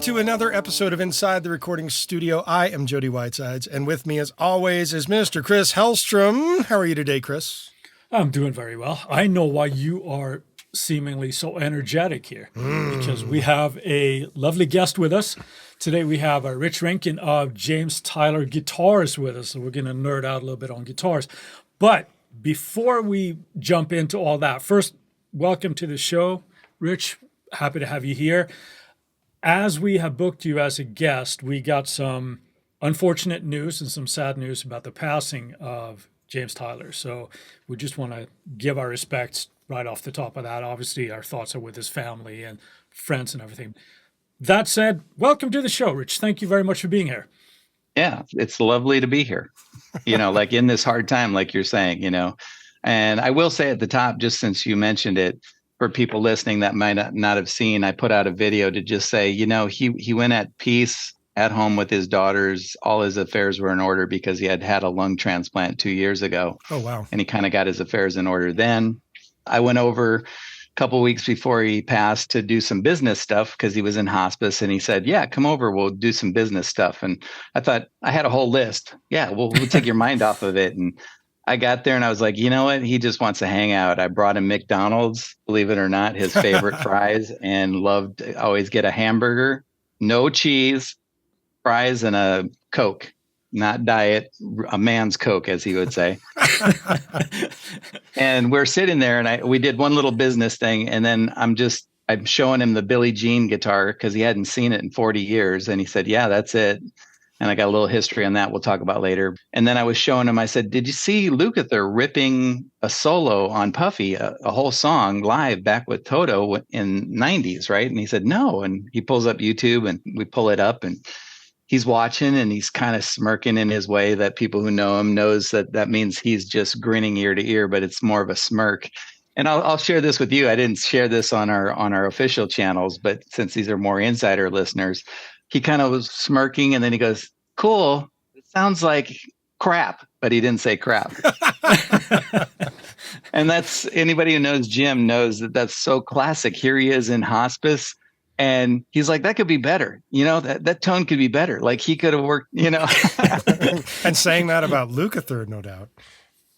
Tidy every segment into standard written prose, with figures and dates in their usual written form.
to another episode of Inside the Recording Studio. I am Jody Whitesides, and with me, as always, is Mr. Chris Hellstrom. How are you today, Chris? I'm doing very well. I know why you are seemingly so energetic here, because we have a lovely guest with us. Today we have Rich Renken of James Tyler Guitars with us, so we're going to nerd out a little bit on guitars. But before we jump into all that, first, welcome to the show, Rich. Happy to have you here. As we have booked you as a guest, we got some unfortunate news and some sad news about the passing of James Tyler. So we just want to give our respects right off the top of that. Obviously, our thoughts are with his family and friends and everything. That said, welcome to the show, Rich. Thank you very much for being here. Yeah, it's lovely to be here, like in this hard time, like you're saying, And I will say at the top, just since you mentioned it, for people listening that might not have seen, I put out a video to just say, he went at peace at home with his daughters. All his affairs were in order because he had had a lung transplant 2 years ago. Oh, wow. And he kind of got his affairs in order then. I went over a couple of weeks before he passed to do some business stuff because he was in hospice. And he said, yeah, come over. We'll do some business stuff. And I thought I had a whole list. Yeah, we'll take your mind off of it. And I got there and I was like, you know what? He just wants to hang out. I brought him McDonald's, believe it or not, his favorite fries, and loved to always get a hamburger, no cheese, fries, and a Coke, not diet, a man's Coke, as he would say. And we're sitting there and we did one little business thing. And then I'm showing him the Billie Jean guitar because he hadn't seen it in 40 years. And he said, yeah, that's it. And I got a little history on that we'll talk about later. And then I was showing him, I said, did you see Lukather ripping a solo on Puffy, a whole song live back with Toto in 90s, right? And he said, no. And he pulls up YouTube and we pull it up and he's watching and he's kind of smirking in his way that people who know him knows that means he's just grinning ear to ear, but it's more of a smirk. And I'll share this with you. I didn't share this on our official channels, but since these are more insider listeners, he kind of was smirking and then he goes, cool. It sounds like crap, but he didn't say crap. And that's anybody who knows Jim knows that's so classic. Here he is in hospice and he's like, that could be better. That tone could be better. Like he could have worked, And saying that about Lukather, no doubt.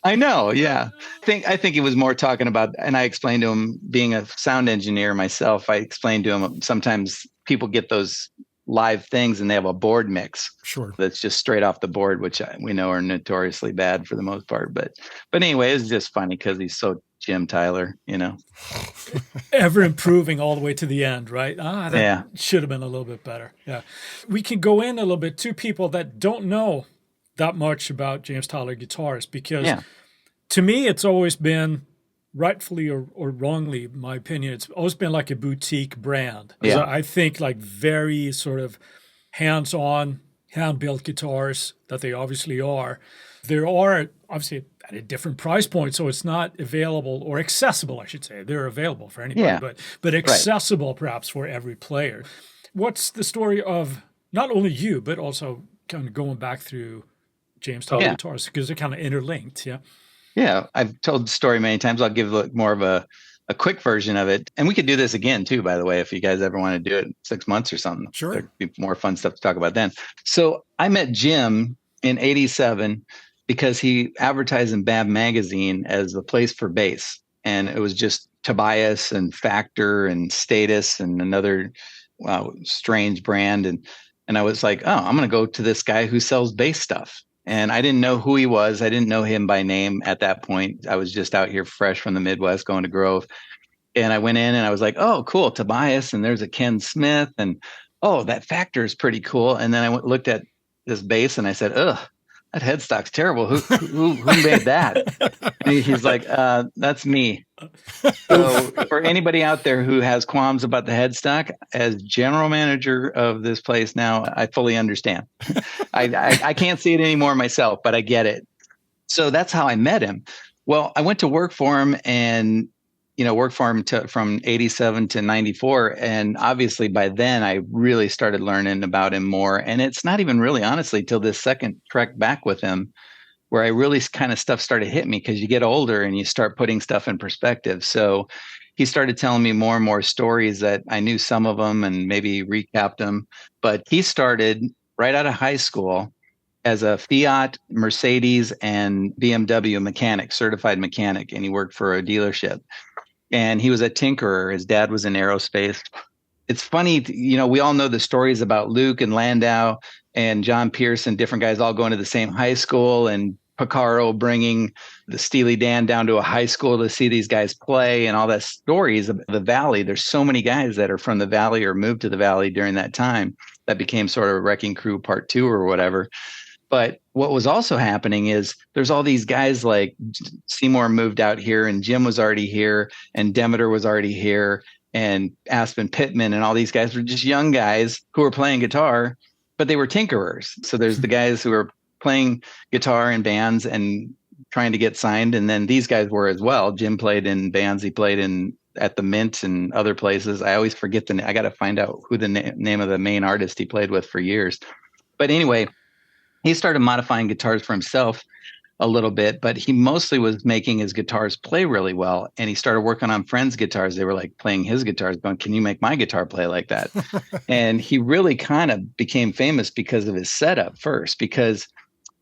I know. Yeah. I think he was more talking about, and I explained to him being a sound engineer myself. I explained to him sometimes people get those live things and they have a board mix. Sure. That's just straight off the board, which we know are notoriously bad for the most part. But anyway, it's just funny because he's so Jim Tyler, Ever improving all the way to the end, right? That should have been a little bit better. Yeah. We can go in a little bit to people that don't know that much about James Tyler guitars because to me, it's always been rightfully or wrongly, in my opinion, it's always been like a boutique brand. Yeah. I think like very sort of hands-on, hand-built guitars that they obviously are. There are obviously at a different price point, so it's not available or accessible, I should say. They're available for anybody, but accessible perhaps for every player. What's the story of not only you, but also kind of going back through James Tyler guitars because they're kind of interlinked, yeah? Yeah, I've told the story many times. I'll give more of a quick version of it. And we could do this again, too, by the way, if you guys ever want to do it in 6 months or something. Sure. There'd be more fun stuff to talk about then. So I met Jim in 87 because he advertised in Bab magazine as the place for bass. And it was just Tobias and Factor and Status and another strange brand. And I was like, oh, I'm going to go to this guy who sells bass stuff. And I didn't know who he was. I didn't know him by name at that point. I was just out here fresh from the Midwest going to Grove. And I went in and I was like, oh, cool, Tobias. And there's a Ken Smith. And, oh, that Factor is pretty cool. And then I looked at this bass and I said, ugh, that headstock's terrible. Who made that? And he's like, that's me. So for anybody out there who has qualms about the headstock, as general manager of this place now, I fully understand. I can't see it anymore myself, but I get it. So that's how I met him. Well, I went to work for him and worked for him from 87 to 94. And obviously by then I really started learning about him more. And it's not even really honestly till this second trek back with him where I really kind of stuff started hitting me because you get older and you start putting stuff in perspective. So he started telling me more and more stories that I knew some of them and maybe recapped them. But he started right out of high school as a Fiat, Mercedes, and BMW mechanic, certified mechanic, and he worked for a dealership. And he was a tinkerer. His dad was in aerospace. It's funny, we all know the stories about Luke and Landau and John Pierce and different guys all going to the same high school, and Picaro bringing the Steely Dan down to a high school to see these guys play, and all that stories of the Valley. There's so many guys that are from the Valley or moved to the Valley during that time that became sort of Wrecking Crew Part 2 or whatever. But what was also happening is there's all these guys like Seymour moved out here, and Jim was already here, and Demeter was already here, and Aspen Pittman, and all these guys were just young guys who were playing guitar, but they were tinkerers. So there's the guys who were playing guitar in bands and trying to get signed. And then these guys were as well. Jim played in bands. He played at the Mint and other places. I always forget the name. I got to find out who the name of the main artist he played with for years. But anyway, he started modifying guitars for himself a little bit, but he mostly was making his guitars play really well. And he started working on friends' guitars. They were like playing his guitars, going, "Can you make my guitar play like that?" And he really kind of became famous because of his setup first, because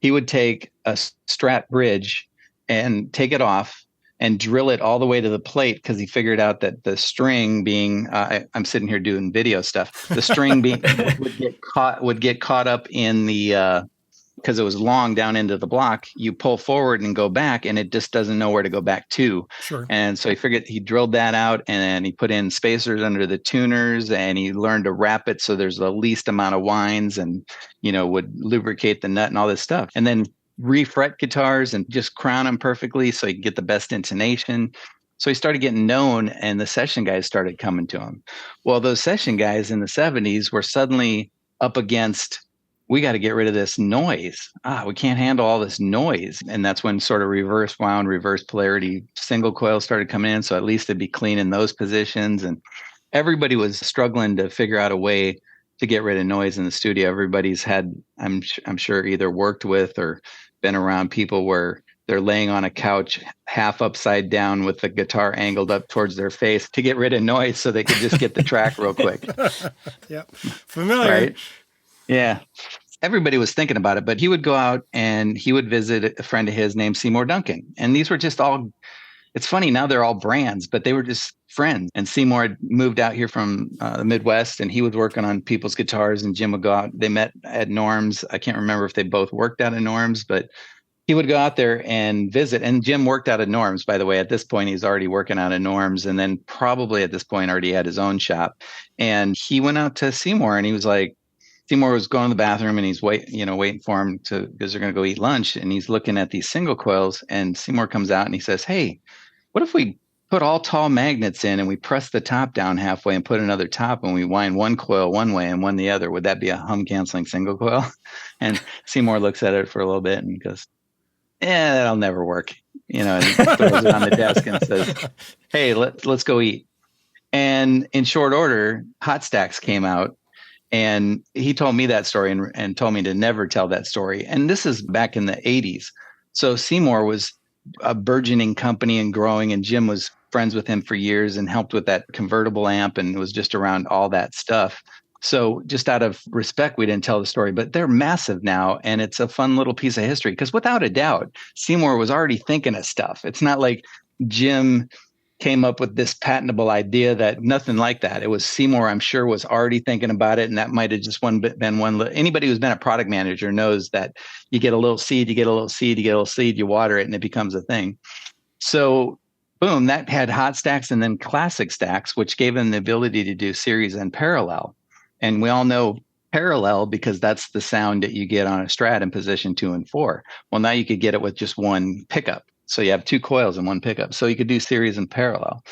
he would take a Strat bridge and take it off and drill it all the way to the plate, because he figured out that the string being, I'm sitting here doing video stuff, the string being would get caught up in the, because it was long down into the block, you pull forward and go back, and it just doesn't know where to go back to. Sure. And so he drilled that out, and then he put in spacers under the tuners, and he learned to wrap it so there's the least amount of winds, and, would lubricate the nut and all this stuff. And then refret guitars and just crown them perfectly so he could get the best intonation. So he started getting known, and the session guys started coming to him. Well, those session guys in the 70s were suddenly up against, we got to get rid of this noise. We can't handle all this noise. And that's when sort of reverse wound, reverse polarity single coil started coming in. So at least it'd be clean in those positions. And everybody was struggling to figure out a way to get rid of noise in the studio. Everybody's had, I'm sure, either worked with or been around people where they're laying on a couch half upside down with the guitar angled up towards their face to get rid of noise so they could just get the track real quick. Yep. Familiar. Right? Yeah. Everybody was thinking about it, but he would go out and he would visit a friend of his named Seymour Duncan. And these were just all, it's funny, now they're all brands, but they were just friends. And Seymour had moved out here from the Midwest, and he was working on people's guitars, and Jim would go out. They met at Norm's. I can't remember if they both worked out of Norm's, but he would go out there and visit. And Jim worked out of Norm's, by the way. At this point, he's already working out of Norm's, and then probably at this point already had his own shop. And he went out to Seymour, and he was like, Seymour was going to the bathroom, and he's waiting for him because they're going to go eat lunch. And he's looking at these single coils, and Seymour comes out and he says, "Hey, what if we put all tall magnets in and we press the top down halfway and put another top, and we wind one coil one way and one the other? Would that be a hum canceling single coil?" And Seymour looks at it for a little bit and goes, "Yeah, that'll never work." And he throws it on the desk and says, "Hey, let's go eat." And in short order, Hot Stacks came out. And he told me that story and told me to never tell that story. And this is back in the 80s. So Seymour was a burgeoning company and growing, and Jim was friends with him for years and helped with that convertible amp and was just around all that stuff. So just out of respect, we didn't tell the story, but they're massive now. And it's a fun little piece of history, because without a doubt, Seymour was already thinking of stuff. It's not like Jim came up with this patentable idea, that nothing like that. It was Seymour, I'm sure, was already thinking about it. And that might have just been one. Anybody who's been a product manager knows that you get a little seed, you get a little seed, you get a little seed, you water it, and it becomes a thing. So boom, that had Hot Stacks and then Classic Stacks, which gave them the ability to do series and parallel. And we all know parallel because that's the sound that you get on a Strat in position 2 and 4. Well, now you could get it with just one pickup. So you have 2 coils and 1 pickup. So you could do series and parallel.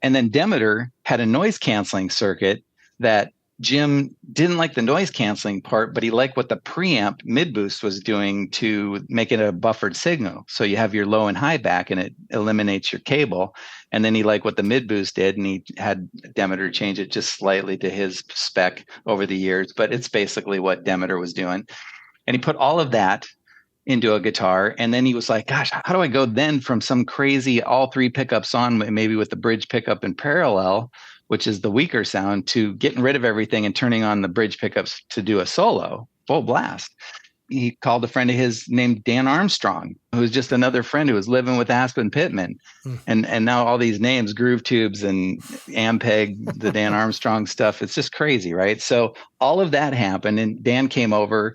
And then Demeter had a noise canceling circuit that Jim didn't like the noise canceling part, but he liked what the preamp mid boost was doing to make it a buffered signal. So you have your low and high back, and it eliminates your cable. And then he liked what the mid boost did, and he had Demeter change it just slightly to his spec over the years. But it's basically what Demeter was doing. And he put all of that into a guitar. And then he was like, gosh, how do I go then from some crazy all three pickups on, maybe with the bridge pickup in parallel, which is the weaker sound, to getting rid of everything and turning on the bridge pickups to do a solo full blast. He called a friend of his named Dan Armstrong, who was just another friend who was living with Aspen Pittman. And now all these names, Groove Tubes and Ampeg, the Dan Armstrong stuff, it's just crazy, right? So all of that happened, and Dan came over.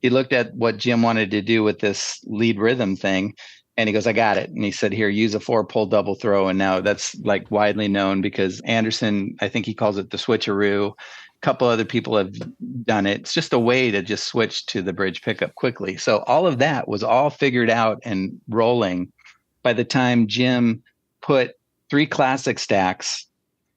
He looked at what Jim wanted to do with this lead rhythm thing, and he goes, I got it. And he said, here, use a 4-pull double throw. And now that's like widely known because Anderson, I think he calls it the switcheroo. A couple other people have done it. It's just a way to just switch to the bridge pickup quickly. So all of that was all figured out and rolling by the time Jim put 3 classic stacks,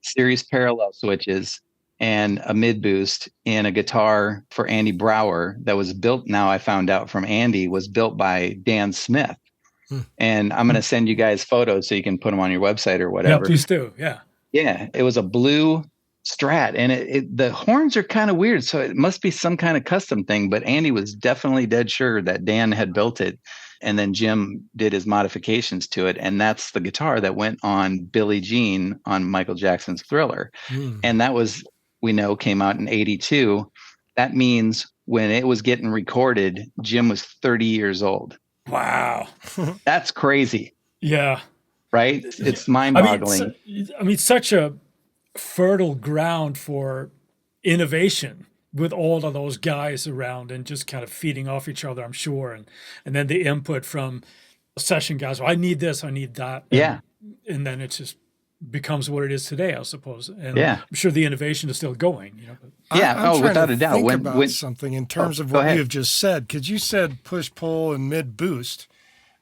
series parallel switches, and a mid boost in a guitar for Andy Brower that was built, now I found out from Andy, was built by Dan Smith. And I'm going to send you guys photos so you can put them on your website or whatever. Yeah, please do. Yeah. Yeah. It was a blue Strat, and the horns are kind of weird. So it must be some kind of custom thing, but Andy was definitely dead sure that Dan had built it. And then Jim did his modifications to it. And that's the guitar that went on Billie Jean on Michael Jackson's Thriller. And that was, we know, came out in 82. That means when it was getting recorded, Jim was 30 years old. Wow. That's crazy. Yeah. Right? It's mind-boggling. I mean, such a fertile ground for innovation with all of those guys around and just kind of feeding off each other, I'm sure. And then the input from session guys, well, I need this, I need that. And then it just becomes what it is today, I suppose. And I'm sure the innovation is still going. You know? I'm without a doubt. Think about something in terms of what you have just said, because you said push-pull and mid-boost.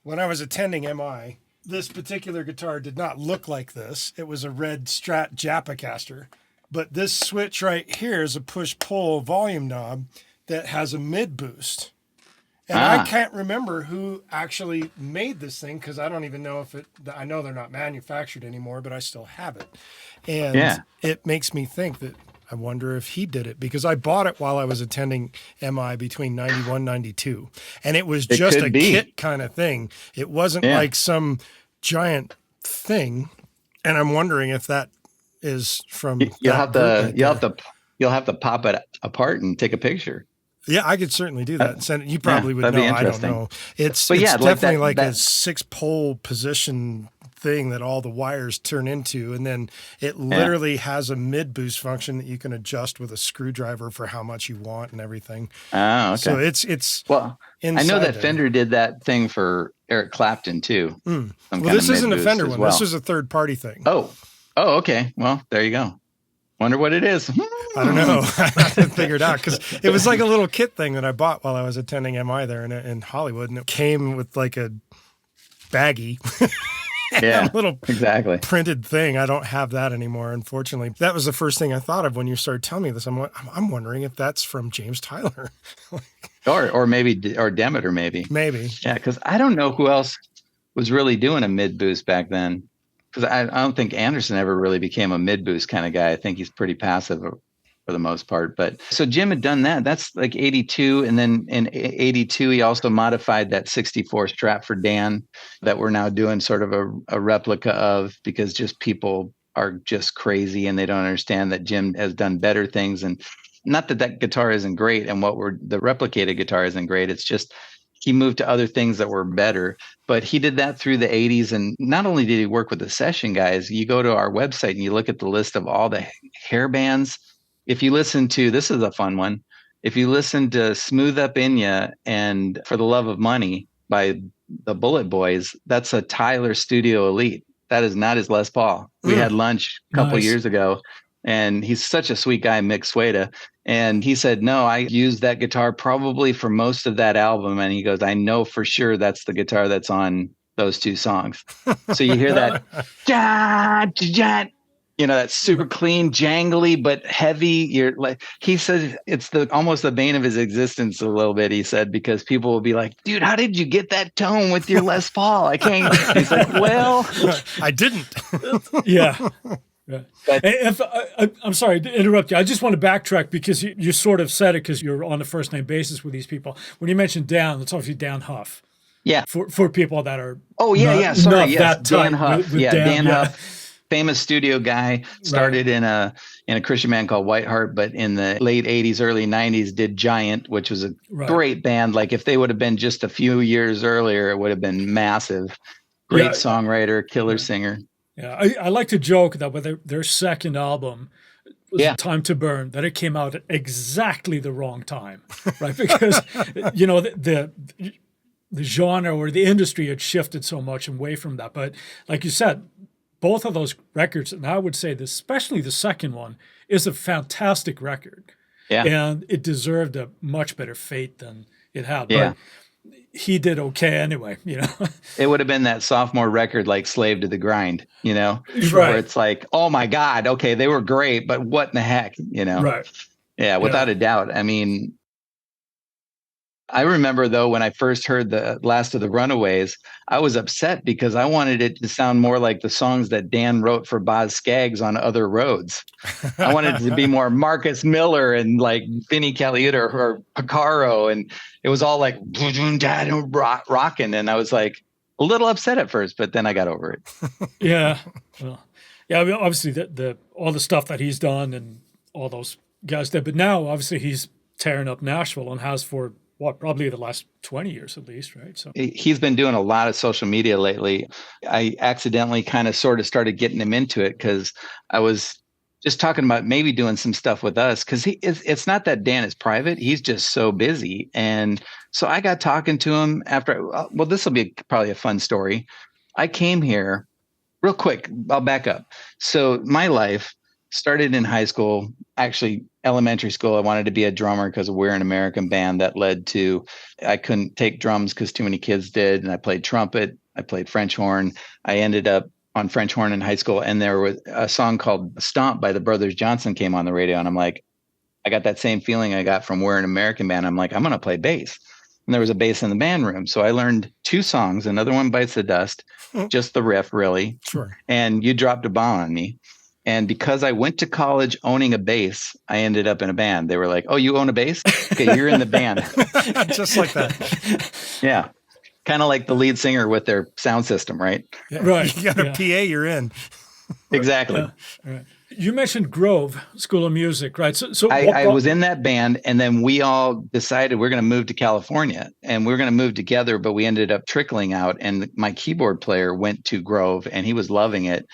When I was attending MI, this particular guitar did not look like this. It was a red Strat Japacaster. But this switch right here is a push-pull volume knob that has a mid-boost. And I can't remember who actually made this thing because I don't even know if I know they're not manufactured anymore, but I still have it. And it makes me think that I wonder if he did it because I bought it while I was attending MI between 91, 92. And it was just a kit kind of thing. It wasn't like some giant thing. And I'm wondering if that is from you'll have to pop it apart and take a picture. Yeah, I could certainly do that. You probably would know. I don't know. It's definitely like a 6-pole position thing that all the wires turn into, and then it literally has a mid boost function that you can adjust with a screwdriver for how much you want and everything. Oh, okay. So it's well. I know that Fender did that thing for Eric Clapton too. Well, this isn't a Fender one. This is a third party thing. Oh, okay. Well, there you go. Wonder what it is. I don't know. I haven't figured out because it was like a little kit thing that I bought while I was attending MI there in Hollywood, and it came with like a baggie. A little printed thing. I don't have that anymore, unfortunately. That was the first thing I thought of when you started telling me this. I'm wondering if that's from James Tyler. or maybe Demeter, maybe. Yeah, because I don't know who else was really doing a mid boost back then. Because I don't think Anderson ever really became a mid boost kind of guy. I think he's pretty passive for the most part. But so Jim had done that. That's like 82. And then in 82, he also modified that 64 Strat for Dan that we're now doing sort of a replica of because just people are just crazy and they don't understand that Jim has done better things. And not that guitar isn't great and the replicated guitar isn't great. It's just he moved to other things that were better, but he did that through the 80s. And not only did he work with the session guys, you go to our website and you look at the list of all the hair bands. If you listen to, this is a fun one. If you listen to Smooth Up In Ya and For the Love of Money by the Bullet Boys, that's a Tyler Studio Elite. That is not his Les Paul. We had lunch a couple years ago. And he's such a sweet guy, Mick Sueda. And he said, no, I used that guitar probably for most of that album. And he goes, I know for sure that's the guitar that's on those 2 songs. So you hear that, that super clean, jangly, but heavy. You're like, he said it's almost the bane of his existence a little bit, he said, because people will be like, dude, how did you get that tone with your Les Paul? I can't. He's like, well, I didn't. Yeah. Right. But And if I'm sorry to interrupt you, I just want to backtrack because you sort of said it because you're on a first name basis with these people. When you mentioned Dan, it's obviously Dan Huff. yeah. For people that are Oh yeah, yeah. Sorry, not yes, that Dan tight Huff. with Yeah, Dan. Dan Yeah. Huff, famous studio guy, Right. started in a Christian band called Whiteheart, but in the late '80s, early '90s, did Giant, which was a Right. great band. Like if they would have been just a few years earlier, it would have been massive. Great Yeah. songwriter, killer Right. singer. Yeah. I like to joke that with their second album was Yeah, Time to Burn, that it came out at exactly the wrong time, right? Because you know the genre or the industry had shifted so much away from that. But like you said, both of those records, and I would say this, especially the second one, is a fantastic record. yeah, And it deserved a much better fate than it had. yeah. But he did okay anyway, you know. It would have been that sophomore record, like Slave to the Grind, where Right. it's like, oh my God, okay, they were great, but what in the heck. Right. Yeah, Yeah. without a doubt. I mean, I remember though when I first heard the last of the Runaways, I was upset because I wanted it to sound more like the songs that Dan wrote for Boz Scaggs on Other Roads. I wanted it to be more Marcus Miller and like Vinnie Colaiuta or Picaro, and it was all like rocking, and I was like a little upset at first, but then I got over it. Yeah. Well, yeah, I mean, obviously the all the stuff that he's done and all those guys did, but now obviously he's tearing up Nashville and has for probably the last 20 years at least, right? So He's been doing a lot of social media lately. I accidentally kind of sort of started getting him into it because I was just talking about maybe doing some stuff with us because it's not that Dan is private. He's just so busy. And so I got talking to him after, well, this will be probably a fun story. I came here real quick. I'll back up. So my life started in high school, actually elementary school. I wanted to be a drummer because we're an American band. That led to I couldn't take drums because too many kids did. And I played trumpet. I played French horn. I ended up on French horn in high school. And there was a song called Stomp by the Brothers Johnson came on the radio. And I'm like, I got that same feeling I got from we're an American band. I'm like, I'm going to play bass. And there was a bass in the band room. So I learned 2 songs. Another one, Bites the Dust, just the riff, really. Sure. And You Dropped a Bomb on Me. And because I went to college owning a bass, I ended up in a band. They were like, oh, you own a bass? Okay, you're in the band. Just like that. Yeah. Kind of like the lead singer with their sound system, right? Yeah. Right. You got a PA, you're in. Exactly. Right. You mentioned Grove School of Music, right? So I was in that band, and then we all decided we're going to move to California, and we were going to move together, but we ended up trickling out. And my keyboard player went to Grove, and he was loving it.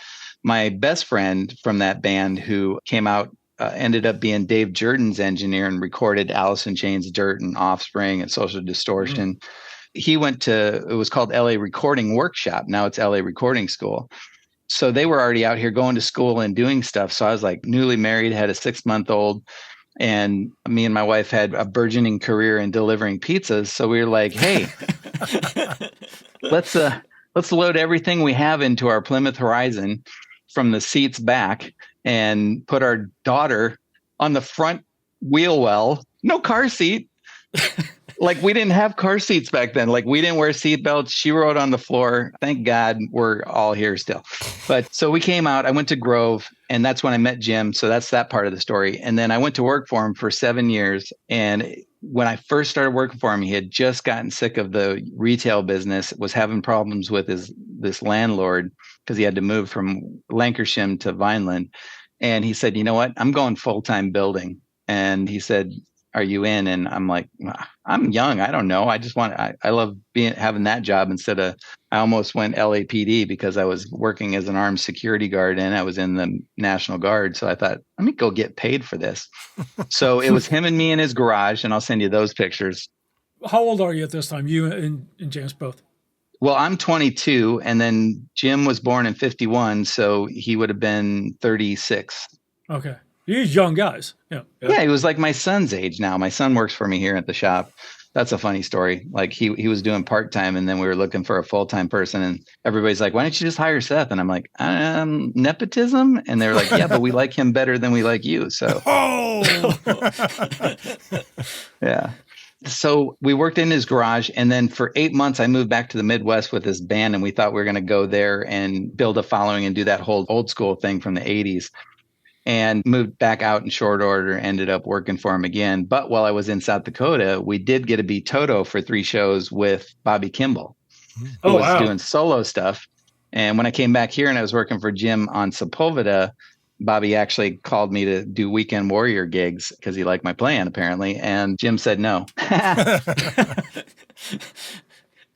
My best friend from that band who came out ended up being Dave Jordan's engineer and recorded Alice in Chains, Dirt, and Offspring and Social Distortion. He went to, it was called LA Recording Workshop. Now it's LA Recording School. So they were already out here going to school and doing stuff. So I was like newly married, had a 6-month-old, and me and my wife had a burgeoning career in delivering pizzas. So we were like, hey, let's load everything we have into our Plymouth Horizon from the seats back and put our daughter on the front wheel well. No car seat. Like we didn't have car seats back then. Like we didn't wear seat belts. She rode on the floor. Thank God we're all here still. But so we came out. I went to Grove, and that's when I met Jim. So that's that part of the story. And then I went to work for him for 7 years. And when I first started working for him, he had just gotten sick of the retail business, was having problems with this landlord because he had to move from Lancashire to Vineland. And he said, you know what? I'm going full-time building. And he said, are you in? And I'm like, I'm young. I don't know. I just I love having that job instead of, I almost went LAPD because I was working as an armed security guard and I was in the National Guard. So I thought, let me go get paid for this. So it was him and me in his garage, and I'll send you those pictures. How old are you at this time? You and James both? Well, I'm 22, and then Jim was born in 51. So he would have been 36. Okay. You're young guys. Yeah. Yeah, he was like my son's age now. My son works for me here at the shop. That's a funny story. Like he was doing part-time, and then we were looking for a full-time person, and everybody's like, why don't you just hire Seth? And I'm like, nepotism? And they're like, yeah, but we like him better than we like you. So Oh, yeah. So we worked in his garage, and then for 8 months, I moved back to the Midwest with this band, and we thought we were going to go there and build a following and do that whole old school thing from the 80s. And moved back out in short order, ended up working for him again. But while I was in South Dakota, we did get to be Toto for 3 shows with Bobby Kimball, who was doing solo stuff. And when I came back here and I was working for Jim on Sepulveda, Bobby actually called me to do Weekend Warrior gigs because he liked my playing, apparently. And Jim said no.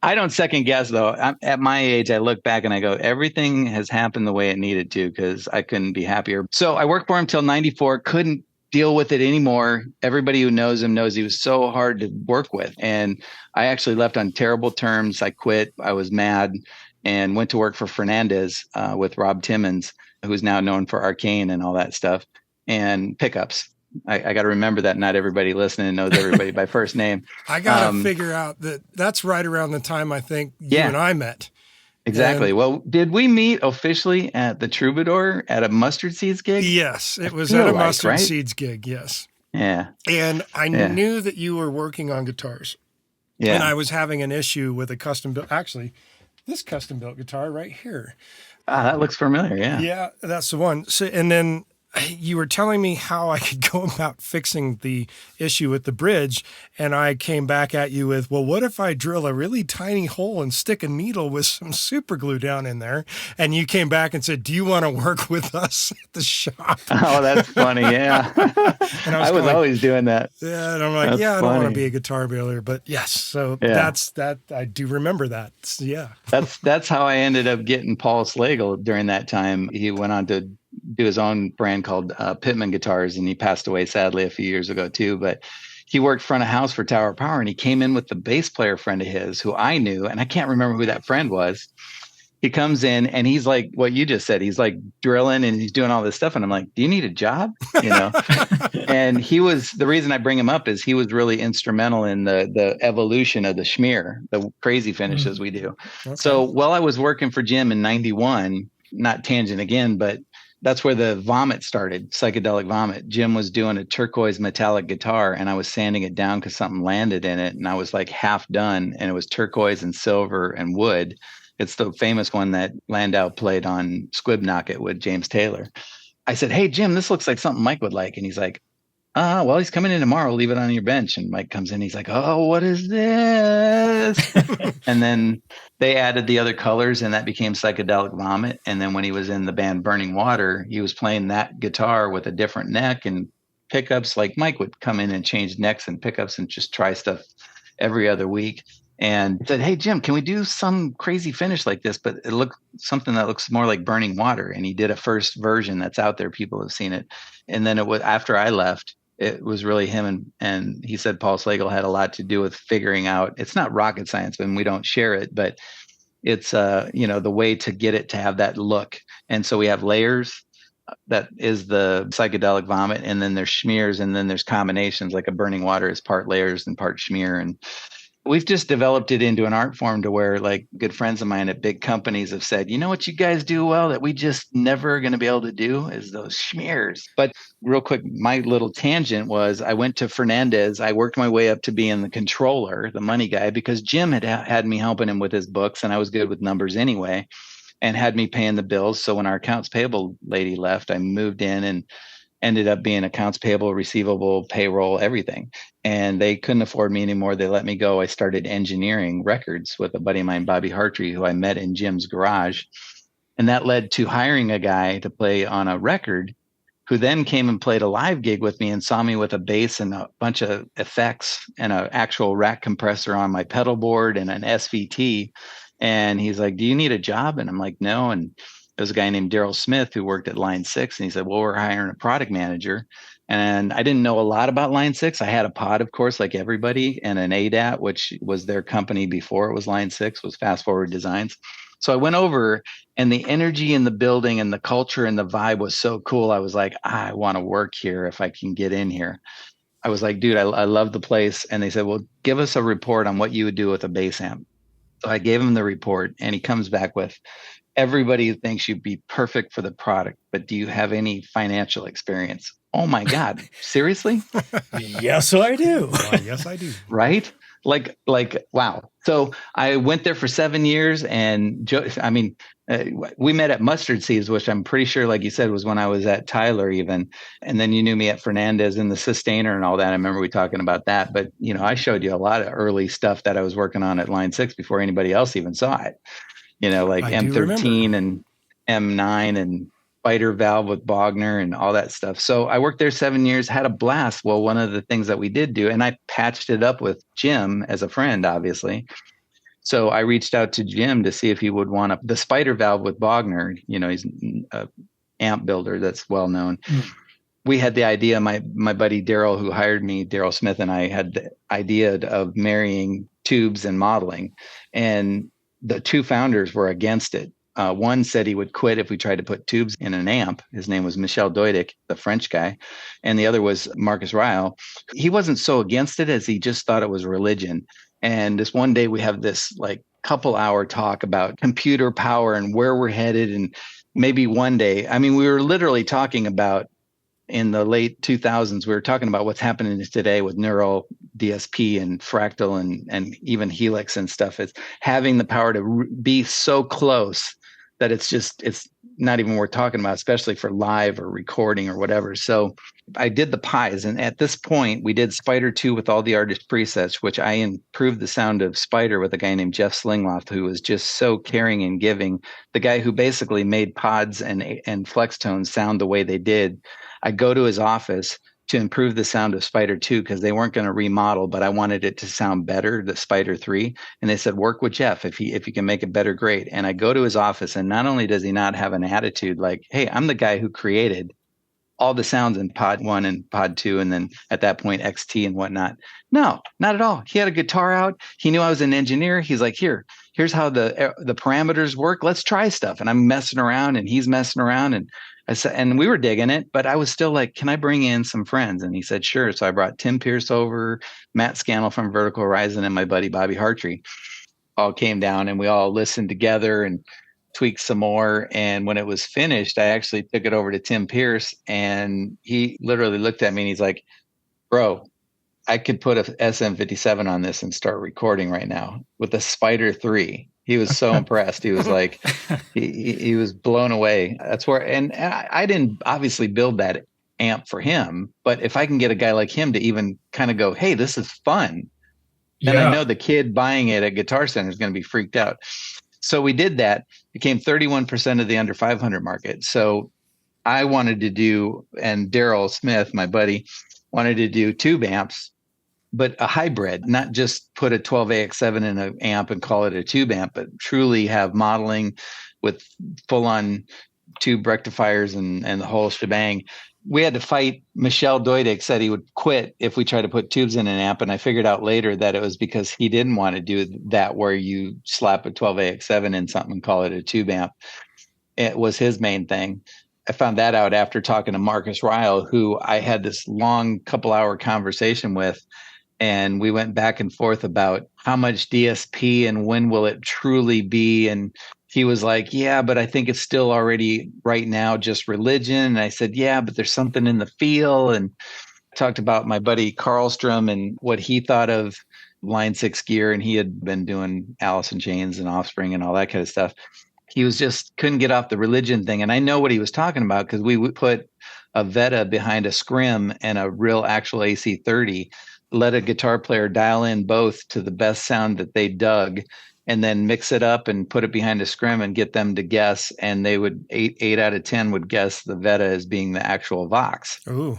I don't second guess, though. At my age, I look back and I go, everything has happened the way it needed to, because I couldn't be happier. So I worked for him till 94, couldn't deal with it anymore. Everybody who knows him knows he was so hard to work with. And I actually left on terrible terms. I quit. I was mad and went to work for Fernandez with Rob Timmons, who's now known for Arcane and all that stuff, and pickups. I got to remember that not everybody listening knows everybody by first name. I got to figure out that that's right around the time I think you and I met. Exactly. Well, did we meet officially at the Troubadour at a Mustard Seeds gig? Yes, it was at a Mustard Seeds gig. Yes. Yeah. And I knew that you were working on guitars. Yeah. And I was having an issue with a custom built, actually, this custom built guitar right here. That looks familiar. Yeah. Yeah, that's the one. So, and then you were telling me how I could go about fixing the issue with the bridge, and I came back at you with, well, what if I drill a really tiny hole and stick a needle with some super glue down in there? And you came back and said, do you want to work with us at the shop? Oh, that's funny. Yeah. And I was always doing that. Yeah. And I'm like, that's I don't want to be a guitar builder, but yes. So that's that. I do remember that. Yeah. That's how I ended up getting Paul Slagle during that time. He went on to do his own brand called Pittman Guitars, and he passed away sadly a few years ago too. But he worked front of house for Tower Power, and he came in with the bass player friend of his who I knew, and I can't remember who that friend was. He comes in and he's like what you just said. He's like drilling and he's doing all this stuff, and I'm like, "Do you need a job?" You know. And he was, the reason I bring him up is he was really instrumental in the evolution of the schmear, the crazy finishes we do. Okay. So while I was working for Jim in '91, not tangent again, but that's where the vomit started, psychedelic vomit. Jim was doing a turquoise metallic guitar, and I was sanding it down because something landed in it, and I was like half done, and it was turquoise and silver and wood. It's the famous one that Landau played on Squib Knock It with James Taylor. I said, "Hey, Jim, this looks like something Mike would like." And he's like, well, he's coming in tomorrow. Leave it on your bench. And Mike comes in. He's like, "Oh, what is this?" And then they added the other colors, and that became Psychedelic Vomit. And then when he was in the band Burning Water, he was playing that guitar with a different neck and pickups. Like Mike would come in and change necks and pickups and just try stuff every other week. And said, "Hey, Jim, can we do some crazy finish like this? But it looked something that looks more like Burning Water." And he did a first version that's out there. People have seen it. And then it was after I left, it was really him. And he said Paul Slagle had a lot to do with figuring out, it's not rocket science and we don't share it, but it's, the way to get it to have that look. And so we have layers. That is the Psychedelic Vomit. And then there's schmears, and then there's combinations, like a Burning Water is part layers and part schmear. And we've just developed it into an art form to where, like, good friends of mine at big companies have said, you know what you guys do well that we just never going to be able to do is those schmears. But real quick, my little tangent was I went to Fernandez. I worked my way up to being the controller, the money guy, because Jim had me helping him with his books, and I was good with numbers anyway, and had me paying the bills. So when our accounts payable lady left, I moved in and ended up being accounts payable, receivable, payroll, everything. And they couldn't afford me anymore. They let me go. I started engineering records with a buddy of mine, Bobby Hartree, who I met in Jim's garage. And that led to hiring a guy to play on a record, who then came and played a live gig with me and saw me with a bass and a bunch of effects and an actual rack compressor on my pedal board and an SVT. And he's like, "Do you need a job?" And I'm like, "No." And there's a guy named Daryl Smith who worked at Line 6, and he said, "Well, we're hiring a product manager." And I didn't know a lot about Line 6. I had a pod, of course, like everybody, and an ADAT, which was their company before it was Line 6, was Fast Forward Designs. So I went over, and the energy in the building and the culture and the vibe was so cool. I was like, I want to work here if I can get in here. I was like, dude, I love the place. And they said, "Well, give us a report on what you would do with a bass amp." So I gave him the report, and he comes back with, "Everybody thinks you'd be perfect for the product, but do you have any financial experience?" Oh my God. Seriously? Yes, I do. Why, yes, I do. Right? Wow. So I went there for 7 years, and we met at Mustard Seeds, which I'm pretty sure, like you said, was when I was at Tyler even. And then you knew me at Fernandez and the Sustainer and all that. I remember we talking about that, but I showed you a lot of early stuff that I was working on at Line 6 before anybody else even saw it, like I do remember. M13 and M9 and spider valve with Bogner and all that stuff. So I worked there 7 years, had a blast. Well, one of the things that we did do, and I patched it up with Jim as a friend, obviously. So I reached out to Jim to see if he would want the spider valve with Bogner. He's an amp builder that's well known. We had the idea, my buddy Daryl, who hired me, Daryl Smith, and I had the idea of marrying tubes and modeling. And the two founders were against it. One said he would quit if we tried to put tubes in an amp. His name was Michel Doidic, the French guy. And the other was Marcus Ryle. He wasn't so against it as he just thought it was religion. And this one day we have this like couple-hour talk about computer power and where we're headed. And maybe one day, we were literally talking about, in the late 2000s, we were talking about what's happening today with neural DSP and fractal and even Helix and stuff. Is having the power to be so close that it's not even worth talking about, especially for live or recording or whatever. So I did the pies. And at this point, we did Spider 2 with all the artist presets, which I improved the sound of Spider with a guy named Jeff Slingloff, who was just so caring and giving. The guy who basically made pods and flex tones sound the way they did. I go to his office to improve the sound of Spider 2 because they weren't going to remodel, but I wanted it to sound better, the Spider 3. And they said, work with Jeff. If you can make it better, great. And I go to his office, and not only does he not have an attitude like, hey, I'm the guy who created all the sounds in Pod 1 and Pod 2, and then at that point XT and whatnot. No, not at all. He had a guitar out. He knew I was an engineer. He's like, here's how the parameters work. Let's try stuff. And I'm messing around, and he's messing around, and I said, and we were digging it, but I was still like, can I bring in some friends? And he said, sure. So I brought Tim Pierce over, Matt Scannell from Vertical Horizon, and my buddy Bobby Hartree all came down, and we all listened together and tweaked some more. And when it was finished, I actually took it over to Tim Pierce, and he literally looked at me and he's like, bro, I could put a SM57 on this and start recording right now with a Spider 3. He was so impressed. He was like, he was blown away. That's where, and I didn't obviously build that amp for him, but if I can get a guy like him to even kind of go, hey, this is fun, then I know the kid buying it at Guitar Center is going to be freaked out. So we did that. Became 31% of the under 500 market. So I wanted to do, and Daryl Smith, my buddy, wanted to do tube amps, but a hybrid, not just put a 12AX7 in an amp and call it a tube amp, but truly have modeling with full-on tube rectifiers and the whole shebang. We had to fight. Michel Doidic said he would quit if we tried to put tubes in an amp, and I figured out later that it was because he didn't want to do that where you slap a 12AX7 in something and call it a tube amp. It was his main thing. I found that out after talking to Marcus Ryle, who I had this long couple-hour conversation with, and we went back and forth about how much DSP and when will it truly be. And he was like, yeah, but I think it's still already right now just religion. And I said, yeah, but there's something in the feel. And I talked about my buddy Karlstrom and what he thought of Line 6 gear. And he had been doing Alice in Chains and Offspring and all that kind of stuff. He was just couldn't get off the religion thing. And I know what he was talking about because we would put a Veta behind a Scrim and a real actual AC30, let a guitar player dial in both to the best sound that they dug, and then mix it up and put it behind a Scrim and get them to guess. And they would, eight out of 10 would guess the Veta as being the actual Vox. Oh,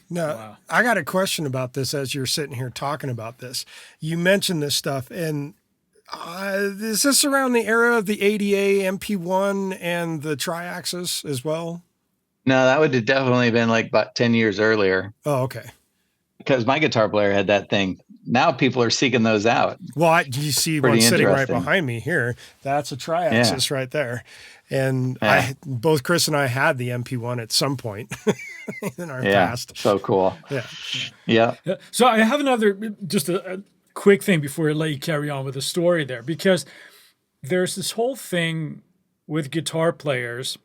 now I got a question about this as you're sitting here talking about this. You mentioned this stuff, and is this around the era of the ADA MP1 and the Triaxis as well? No, that would have definitely been like about 10 years earlier. Oh, okay. Because my guitar player had that thing. Now people are seeking those out. Well, you see one sitting right behind me here. That's a Triaxis right there. And both Chris and I had the MP1 at some point in our past. So cool. Yeah. So I have just a quick thing before I let you carry on with the story there, because there's this whole thing with guitar players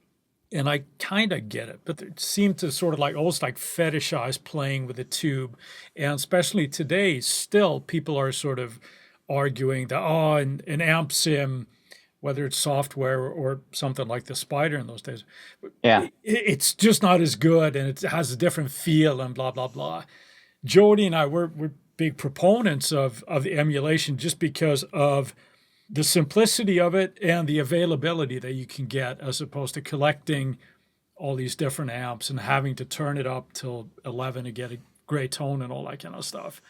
And I kind of get it, but they seem to sort of like almost like fetishize playing with a tube. And especially today, still people are sort of arguing that, oh, an amp sim, whether it's software or something like the Spider in those days, Yeah. it's just not as good and it has a different feel and blah, blah, blah. Jody and I, we're big proponents of the emulation just because of the simplicity of it and the availability that you can get as opposed to collecting all these different amps and having to turn it up till 11 to get a great tone and all that kind of stuff.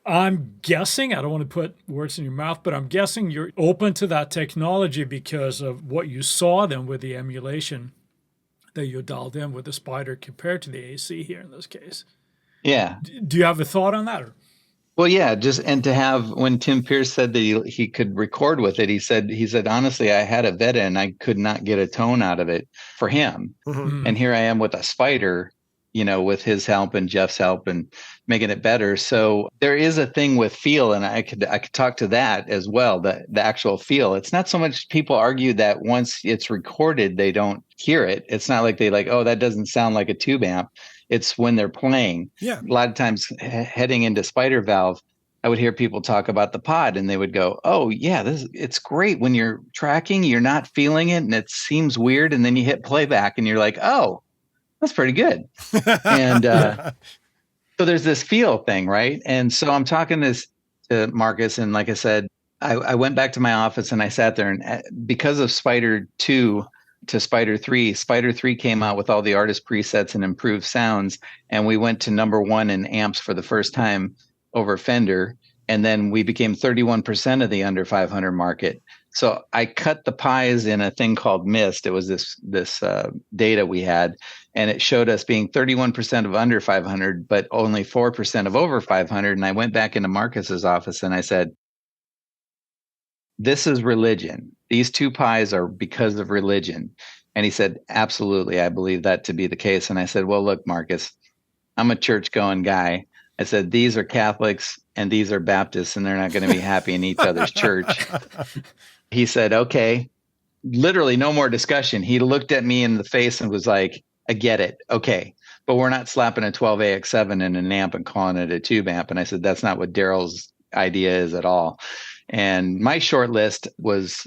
I'm guessing, I don't want to put words in your mouth, but I'm guessing you're open to that technology because of what you saw then with the emulation that you dialed in with the Spider compared to the AC here in this case. Yeah. Do you have a thought on that? Or? Well, yeah, just and to have when Tim Pierce said that he could record with it, he said honestly, I had a Veta and I could not get a tone out of it for him, and here I am with a Spider, with his help and Jeff's help and making it better. So there is a thing with feel, and I could talk to that as well. The actual feel. It's not so much people argue that once it's recorded, they don't hear it. It's not like they oh, that doesn't sound like a tube amp. It's when they're playing. Yeah. A lot of times heading into Spider Valve, I would hear people talk about the pod and they would go, oh yeah, it's great when you're tracking, you're not feeling it and it seems weird. And then you hit playback and you're like, oh, that's pretty good. And so there's this feel thing, right? And so I'm talking this to Marcus, and like I said, I went back to my office and I sat there, and because of Spider 2 to Spider 3, Spider 3 came out with all the artist presets and improved sounds, and we went to number 1 in amps for the first time over Fender, and then we became 31% of the under 500 market. So I cut the pies in a thing called Mist. It was this data we had, and it showed us being 31% of under 500, but only 4% of over 500. And I went back into Marcus's office and I said, this is religion. These 2 pies are because of religion. And he said, absolutely, I believe that to be the case. And I said, well, look, Marcus, I'm a church going guy. I said, these are Catholics and these are Baptists, and they're not going to be happy in each other's church. He said, okay, literally no more discussion. He looked at me in the face and was like, I get it. Okay. But we're not slapping a 12AX7 in an amp and calling it a tube amp. And I said, that's not what Daryl's idea is at all. And my short list was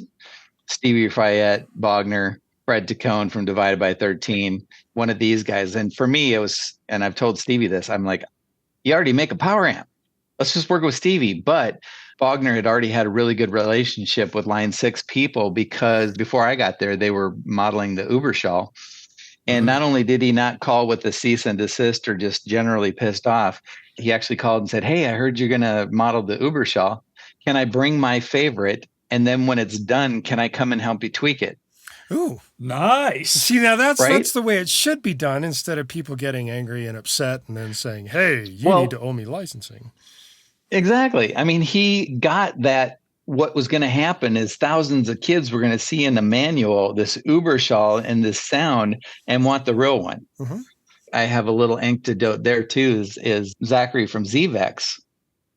Stevie Fayette, Bogner, Fred Tacone from Divided by 13, one of these guys. And for me, it was, and I've told Stevie this, I'm like, you already make a power amp. Let's just work with Stevie. But Bogner had already had a really good relationship with Line 6 people because before I got there, they were modeling the Uberschall. And not only did he not call with the cease and desist or just generally pissed off, he actually called and said, hey, I heard you're going to model the Uberschall. Can I bring my favorite? And then when it's done, can I come and help you tweak it? Ooh, nice. See, now that's Right? that's the way it should be done instead of people getting angry and upset and then saying, hey, you need to owe me licensing. Exactly. I mean, he got that. What was going to happen is thousands of kids were going to see in the manual this Uberschall and this sound and want the real one. Mm-hmm. I have a little anecdote there too, is Zachary from ZVEX.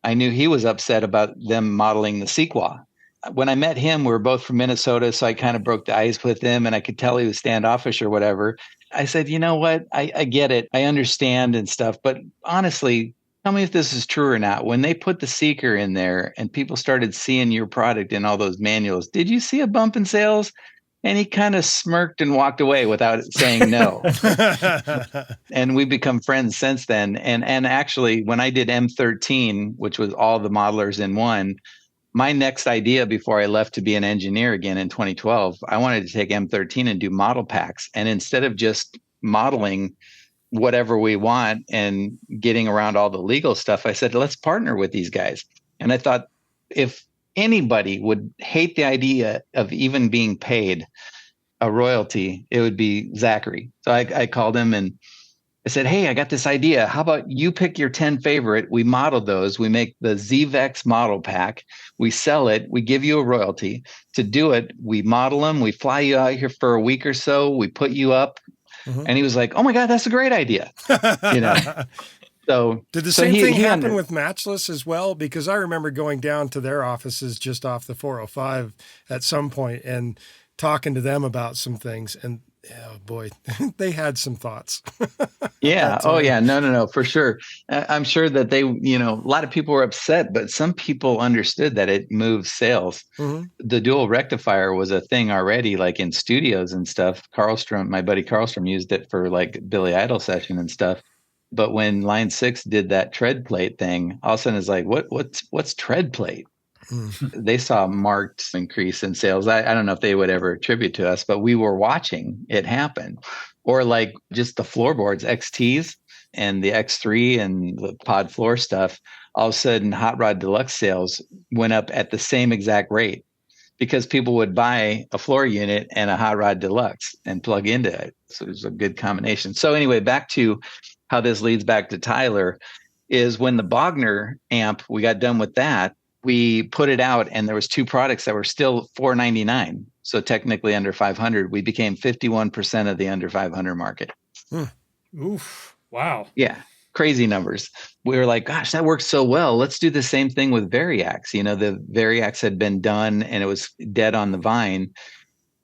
I knew he was upset about them modeling the Sequoia. When I met him, we were both from Minnesota, so I kind of broke the ice with him, and I could tell he was standoffish or whatever. I said, you know what? I get it. I understand and stuff, but honestly, tell me if this is true or not. When they put the Seeker in there and people started seeing your product in all those manuals, did you see a bump in sales? And he kind of smirked and walked away without saying no. And we've become friends since then. And actually, when I did M13, which was all the modelers in one, my next idea before I left to be an engineer again in 2012, I wanted to take M13 and do model packs. And instead of just modeling whatever we want and getting around all the legal stuff, I said, let's partner with these guys. And I thought, if anybody would hate the idea of even being paid a royalty, it would be Zachary. So I called him and I said, hey, I got this idea. How about you pick your 10 favorite? We model those. We make the ZVEX model pack. We sell it. We give you a royalty. To do it, we model them. We fly you out here for a week or so. We put you up. Mm-hmm. And he was like, oh my God, that's a great idea. So did the same thing happen with Matchless as well? Because I remember going down to their offices just off the 405 at some point and talking to them about some things. And Oh boy, they had some thoughts. Yeah. Oh, yeah. No, for sure. I'm sure that they, a lot of people were upset, but some people understood that it moves sales. Mm-hmm. The dual rectifier was a thing already, like in studios and stuff. My buddy Carlstrom used it for like Billy Idol session and stuff. But when Line 6 did that tread plate thing, all of a sudden it's like, what's tread plate? They saw a marked increase in sales. I don't know if they would ever attribute to us, but we were watching it happen. Or like just the floorboards, XTs and the X3 and the pod floor stuff. All of a sudden, Hot Rod Deluxe sales went up at the same exact rate because people would buy a floor unit and a Hot Rod Deluxe and plug into it. So it was a good combination. So anyway, back to how this leads back to Tyler is when the Bogner amp, we got done with that. We put it out and there was two products that were still $499. So technically under 500, we became 51% of the under 500 market. Oof. Wow. Yeah. Crazy numbers. We were like, gosh, that works so well. Let's do the same thing with Variax. The Variax had been done and it was dead on the vine,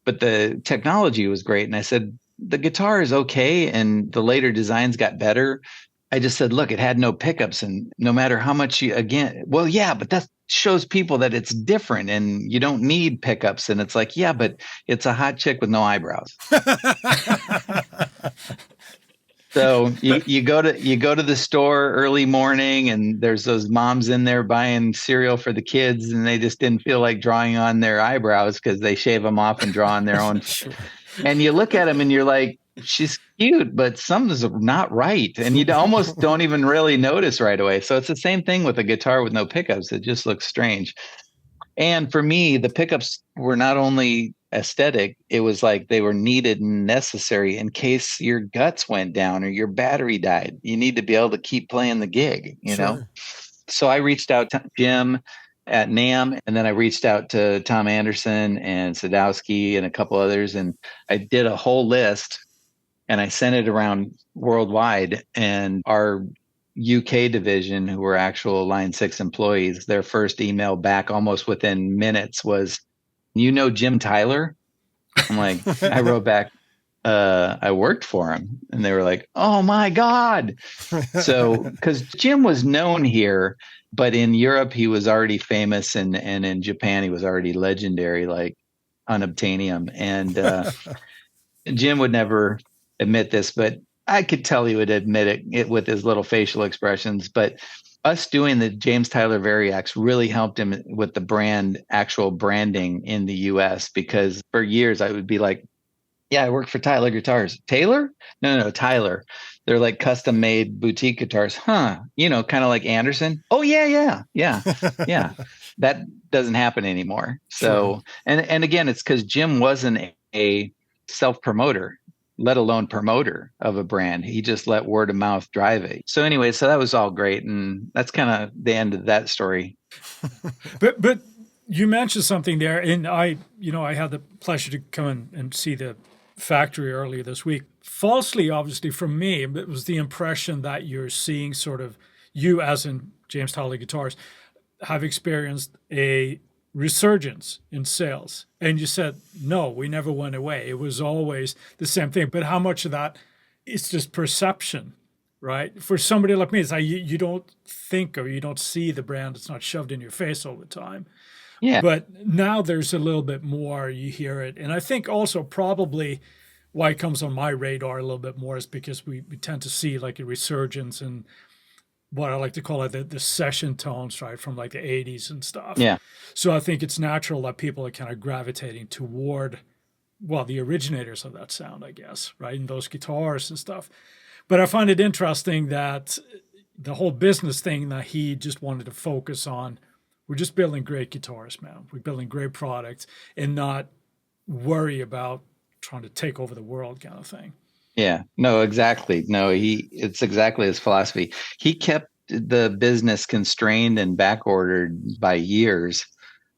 but the technology was great. And I said, the guitar is okay. And the later designs got better. I just said, look, it had no pickups. And no matter how much but that shows people that it's different and you don't need pickups. And it's like, yeah, but it's a hot chick with no eyebrows. So you go to the store early morning and there's those moms in there buying cereal for the kids and they just didn't feel like drawing on their eyebrows because they shave them off and draw on their own. Sure. And you look at them and you're like, she's cute, but something's not right. And you almost don't even really notice right away. So it's the same thing with a guitar with no pickups. It just looks strange. And for me, the pickups were not only aesthetic, it was like they were needed and necessary in case your guts went down or your battery died. You need to be able to keep playing the gig, you know? So I reached out to Jim at NAMM, and then I reached out to Tom Anderson and Sadowski and a couple others, and I did a whole list and I sent it around worldwide. And our UK division, who were actual Line 6 employees, their first email back almost within minutes was, Jim Tyler? I'm like, I wrote back, I worked for him. And they were like, oh my God. So, because Jim was known here, but in Europe, he was already famous. And in Japan, he was already legendary, like unobtainium. And Jim would never admit this, but I could tell he would admit it with his little facial expressions. But us doing the James Tyler Variax really helped him with the actual branding in the US, because for years I would be like, yeah, I work for Tyler Guitars. Taylor? No, Tyler. They're like custom made boutique guitars. Huh. Kind of like Anderson. Oh, yeah. That doesn't happen anymore. So, and again, it's because Jim wasn't a self-promoter, let alone promoter of a brand. He just let word of mouth drive it. So anyway, so that was all great. And that's kind of the end of that story. But you mentioned something there, and I had the pleasure to come and see the factory earlier this week. Falsely, obviously, from me, it was the impression that you're seeing sort of you, as in James Tyler Guitars, have experienced a resurgence in sales. And you said, no, we never went away. It was always the same thing. But how much of that is just perception, right? For somebody like me, it's like you don't think or you don't see the brand. It's not shoved in your face all the time. Yeah. But now there's a little bit more, you hear it. And I think also probably why it comes on my radar a little bit more is because we tend to see like a resurgence in what I like to call it the session tones, right, from like the 80s and stuff. Yeah. So I think it's natural that people are kind of gravitating toward, well, the originators of that sound, I guess, right, and those guitars and stuff. But I find it interesting that the whole business thing that he just wanted to focus on, we're just building great guitars, man. We're building great products and not worry about trying to take over the world kind of thing. Yeah, no, exactly. No, it's exactly his philosophy. He kept the business constrained and back ordered by years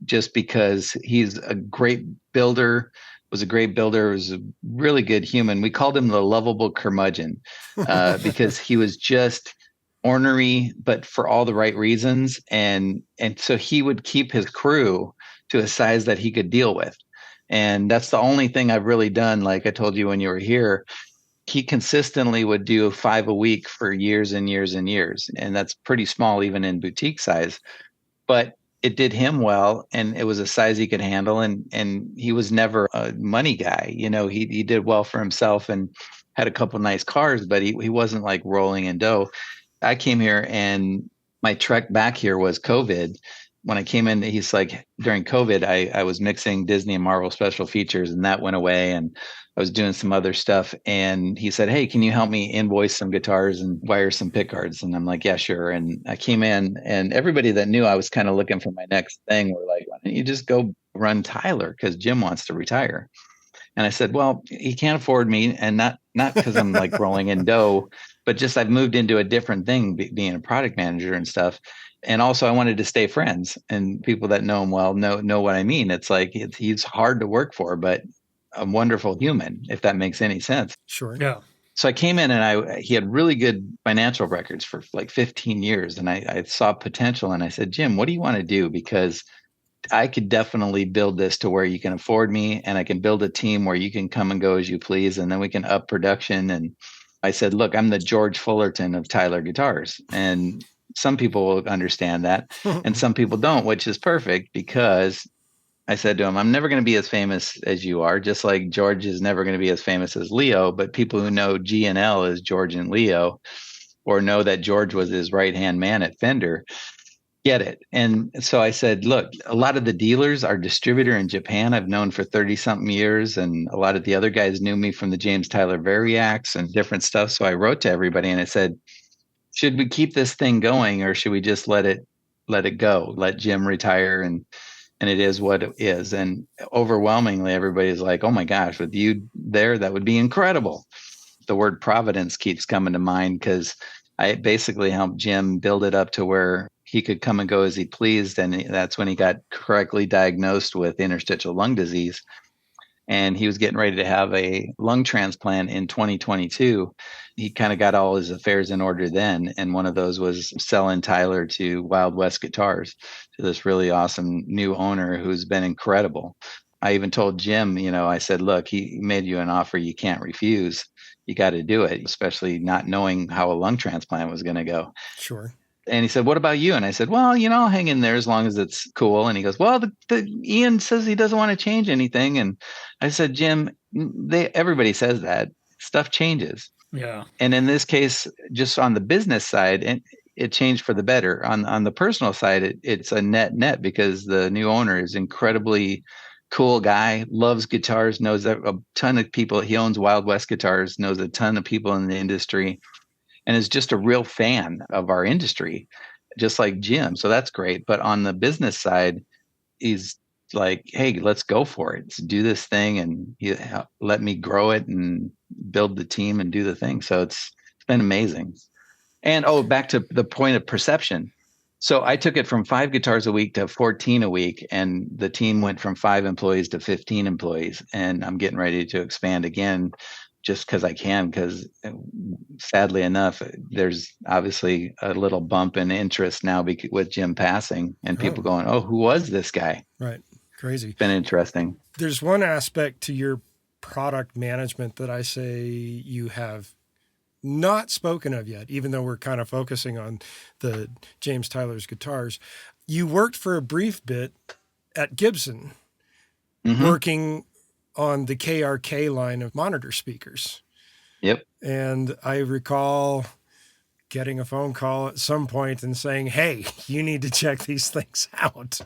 just because he's a great builder, was a a really good human. We called him the lovable curmudgeon because he was just ornery, but for all the right reasons. And so he would keep his crew to a size that he could deal with. And that's the only thing I've really done. Like I told you when you were here, he consistently would do 5 a week for years and years and years. And that's pretty small, even in boutique size. But it did him well, and it was a size he could handle. And he was never a money guy. He did well for himself and had a couple nice cars, but he wasn't like rolling in dough. I came here, and my trek back here was COVID. When I came in, he's like, during COVID, I was mixing Disney and Marvel special features, and that went away. And I was doing some other stuff. And he said, "Hey, can you help me invoice some guitars and wire some pick guards?" And I'm like, "Yeah, sure." And I came in, and everybody that knew I was kind of looking for my next thing were like, "Why don't you just go run Tyler? Because Jim wants to retire." And I said, "Well, he can't afford me, and not because I'm like rolling in dough, but just I've moved into a different thing, being a product manager and stuff. And also, I wanted to stay friends, and people that know him well know what I mean. It's like he's hard to work for, but a wonderful human, if that makes any sense." Sure. Yeah. So I came in, and he had really good financial records for like 15 years, and I saw potential, and I said, "Jim, what do you want to do? Because I could definitely build this to where you can afford me, and I can build a team where you can come and go as you please, and then we can up production." And I said, "Look, I'm the George Fullerton of Tyler Guitars." And some people will understand that, and some people don't, which is perfect, because I said to him, "I'm never going to be as famous as you are, just like George is never going to be as famous as Leo. But people who know G and L as George and Leo, or know that George was his right-hand man at Fender, get it." And so I said, "Look, a lot of the dealers, our distributor in Japan, I've known for 30 something years. And a lot of the other guys knew me from the James Tyler Variacs and different stuff." So I wrote to everybody, and I said, "Should we keep this thing going, or should we just let it go, let Jim retire? And it is what it is." And overwhelmingly, everybody's like, "Oh my gosh, with you there, that would be incredible." The word providence keeps coming to mind, because I basically helped Jim build it up to where he could come and go as he pleased. And that's when he got correctly diagnosed with interstitial lung disease. And he was getting ready to have a lung transplant in 2022. He kind of got all his affairs in order then. And one of those was selling Tyler to Wild West Guitars, to this really awesome new owner who's been incredible. I even told Jim, I said, "Look, he made you an offer you can't refuse. You got to do it," especially not knowing how a lung transplant was going to go. Sure. And he said, "What about you?" And I said, "Well, I'll hang in there as long as it's cool." And he goes, "Well, the Ian says he doesn't want to change anything." And I said, "Jim, everybody says that. Stuff changes." Yeah. And in this case, just on the business side, and it changed for the better. On the personal side, it's a net, because the new owner is incredibly cool guy, loves guitars, knows a ton of people. He owns Wild West Guitars, knows a ton of people in the industry, and is just a real fan of our industry, just like Jim. So that's great. But on the business side, he's like, "Hey, let's go for it. Let's do this thing." And he let me grow it and build the team and do the thing. So it's been amazing. And back to the point of perception. So I took it from 5 guitars a week to 14 a week, and the team went from 5 employees to 15 employees. And I'm getting ready to expand again, just because I can, because sadly enough, there's obviously a little bump in interest now with Jim passing, and people going, "Oh, who was this guy?" Right. Crazy. It's been interesting. There's one aspect to your product management that I say you have not spoken of yet, even though we're kind of focusing on the James Tyler's guitars. You worked for a brief bit at Gibson, working on the KRK line of monitor speakers. Yep. And I recall getting a phone call at some point and saying, "Hey, you need to check these things out."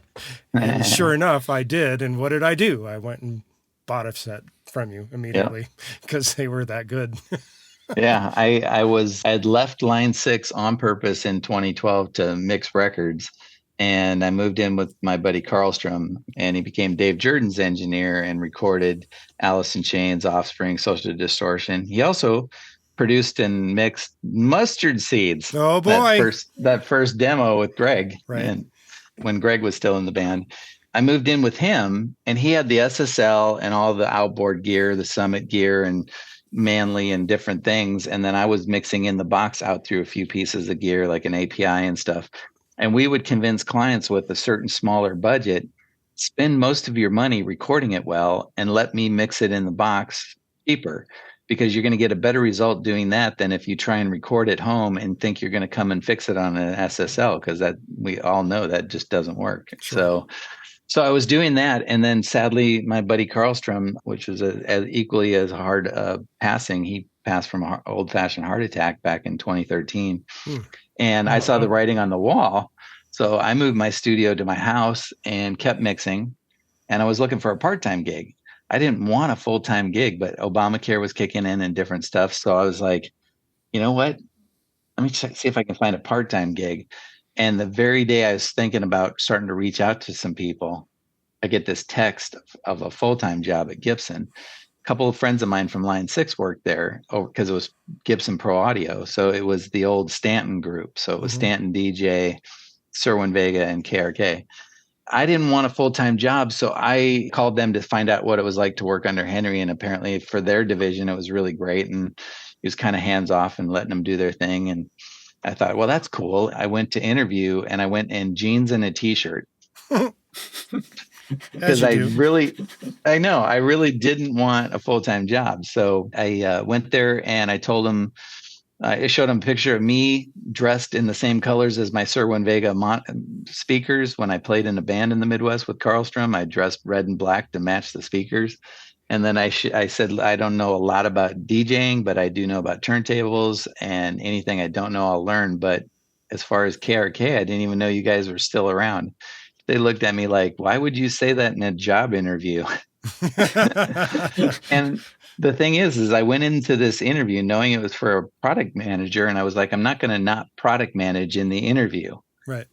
And sure enough, I did. And what did I do? I went and bought a set from you immediately because they were that good. Yeah, I'd left Line 6 on purpose in 2012 to mix records. And I moved in with my buddy Carlstrom, and he became Dave Jordan's engineer and recorded Alice in Chains, Offspring, Social Distortion. He also produced and mixed Mustard Seeds. Oh boy. That first demo with Greg. Right. And when Greg was still in the band, I moved in with him, and he had the SSL and all the outboard gear, the Summit gear, and Manly and different things. And then I was mixing in the box out through a few pieces of gear, like an API and stuff. And we would convince clients with a certain smaller budget spend most of your money recording it well and let me mix it in the box cheaper, because you're going to get a better result doing that than if you try and record at home and think you're going to come and fix it on an SSL, because that, we all know that just doesn't work. Sure. So I was doing that, and then sadly, my buddy Carlstrom, which was as equally as hard passing, he passed from an old-fashioned heart attack back in 2013, and I saw the writing on the wall. So I moved my studio to my house and kept mixing, and I was looking for a part-time gig. I didn't want a full-time gig, but Obamacare was kicking in and different stuff. So I was like, you know what? Let me see if I can find a part-time gig. And the very day I was thinking about starting to reach out to some people, I get this text of a full-time job at Gibson. A couple of friends of mine from Line 6 worked there because it was Gibson Pro Audio. So it was the old Stanton group. So it was Stanton, DJ, Serwin Vega, and KRK. I didn't want a full-time job, so I called them to find out what it was like to work under Henry. And apparently for their division, it was really great. And he was kind of hands-off and letting them do their thing. And I thought, well, that's cool. I went to interview, and I went in jeans and a T-shirt. Because I really didn't want a full-time job. So I went there, and I told him, I showed him a picture of me dressed in the same colors as my Serwin Vega speakers. When I played in a band in the Midwest with Carlstrom, I dressed red and black to match the speakers. And then I said, I don't know a lot about DJing, but I do know about turntables, and anything I don't know, I'll learn. But as far as KRK, I didn't even know you guys were still around. They looked at me like, why would you say that in a job interview? And the thing is I went into this interview knowing it was for a product manager, and I was like, I'm not going to not product manage in the interview. Right.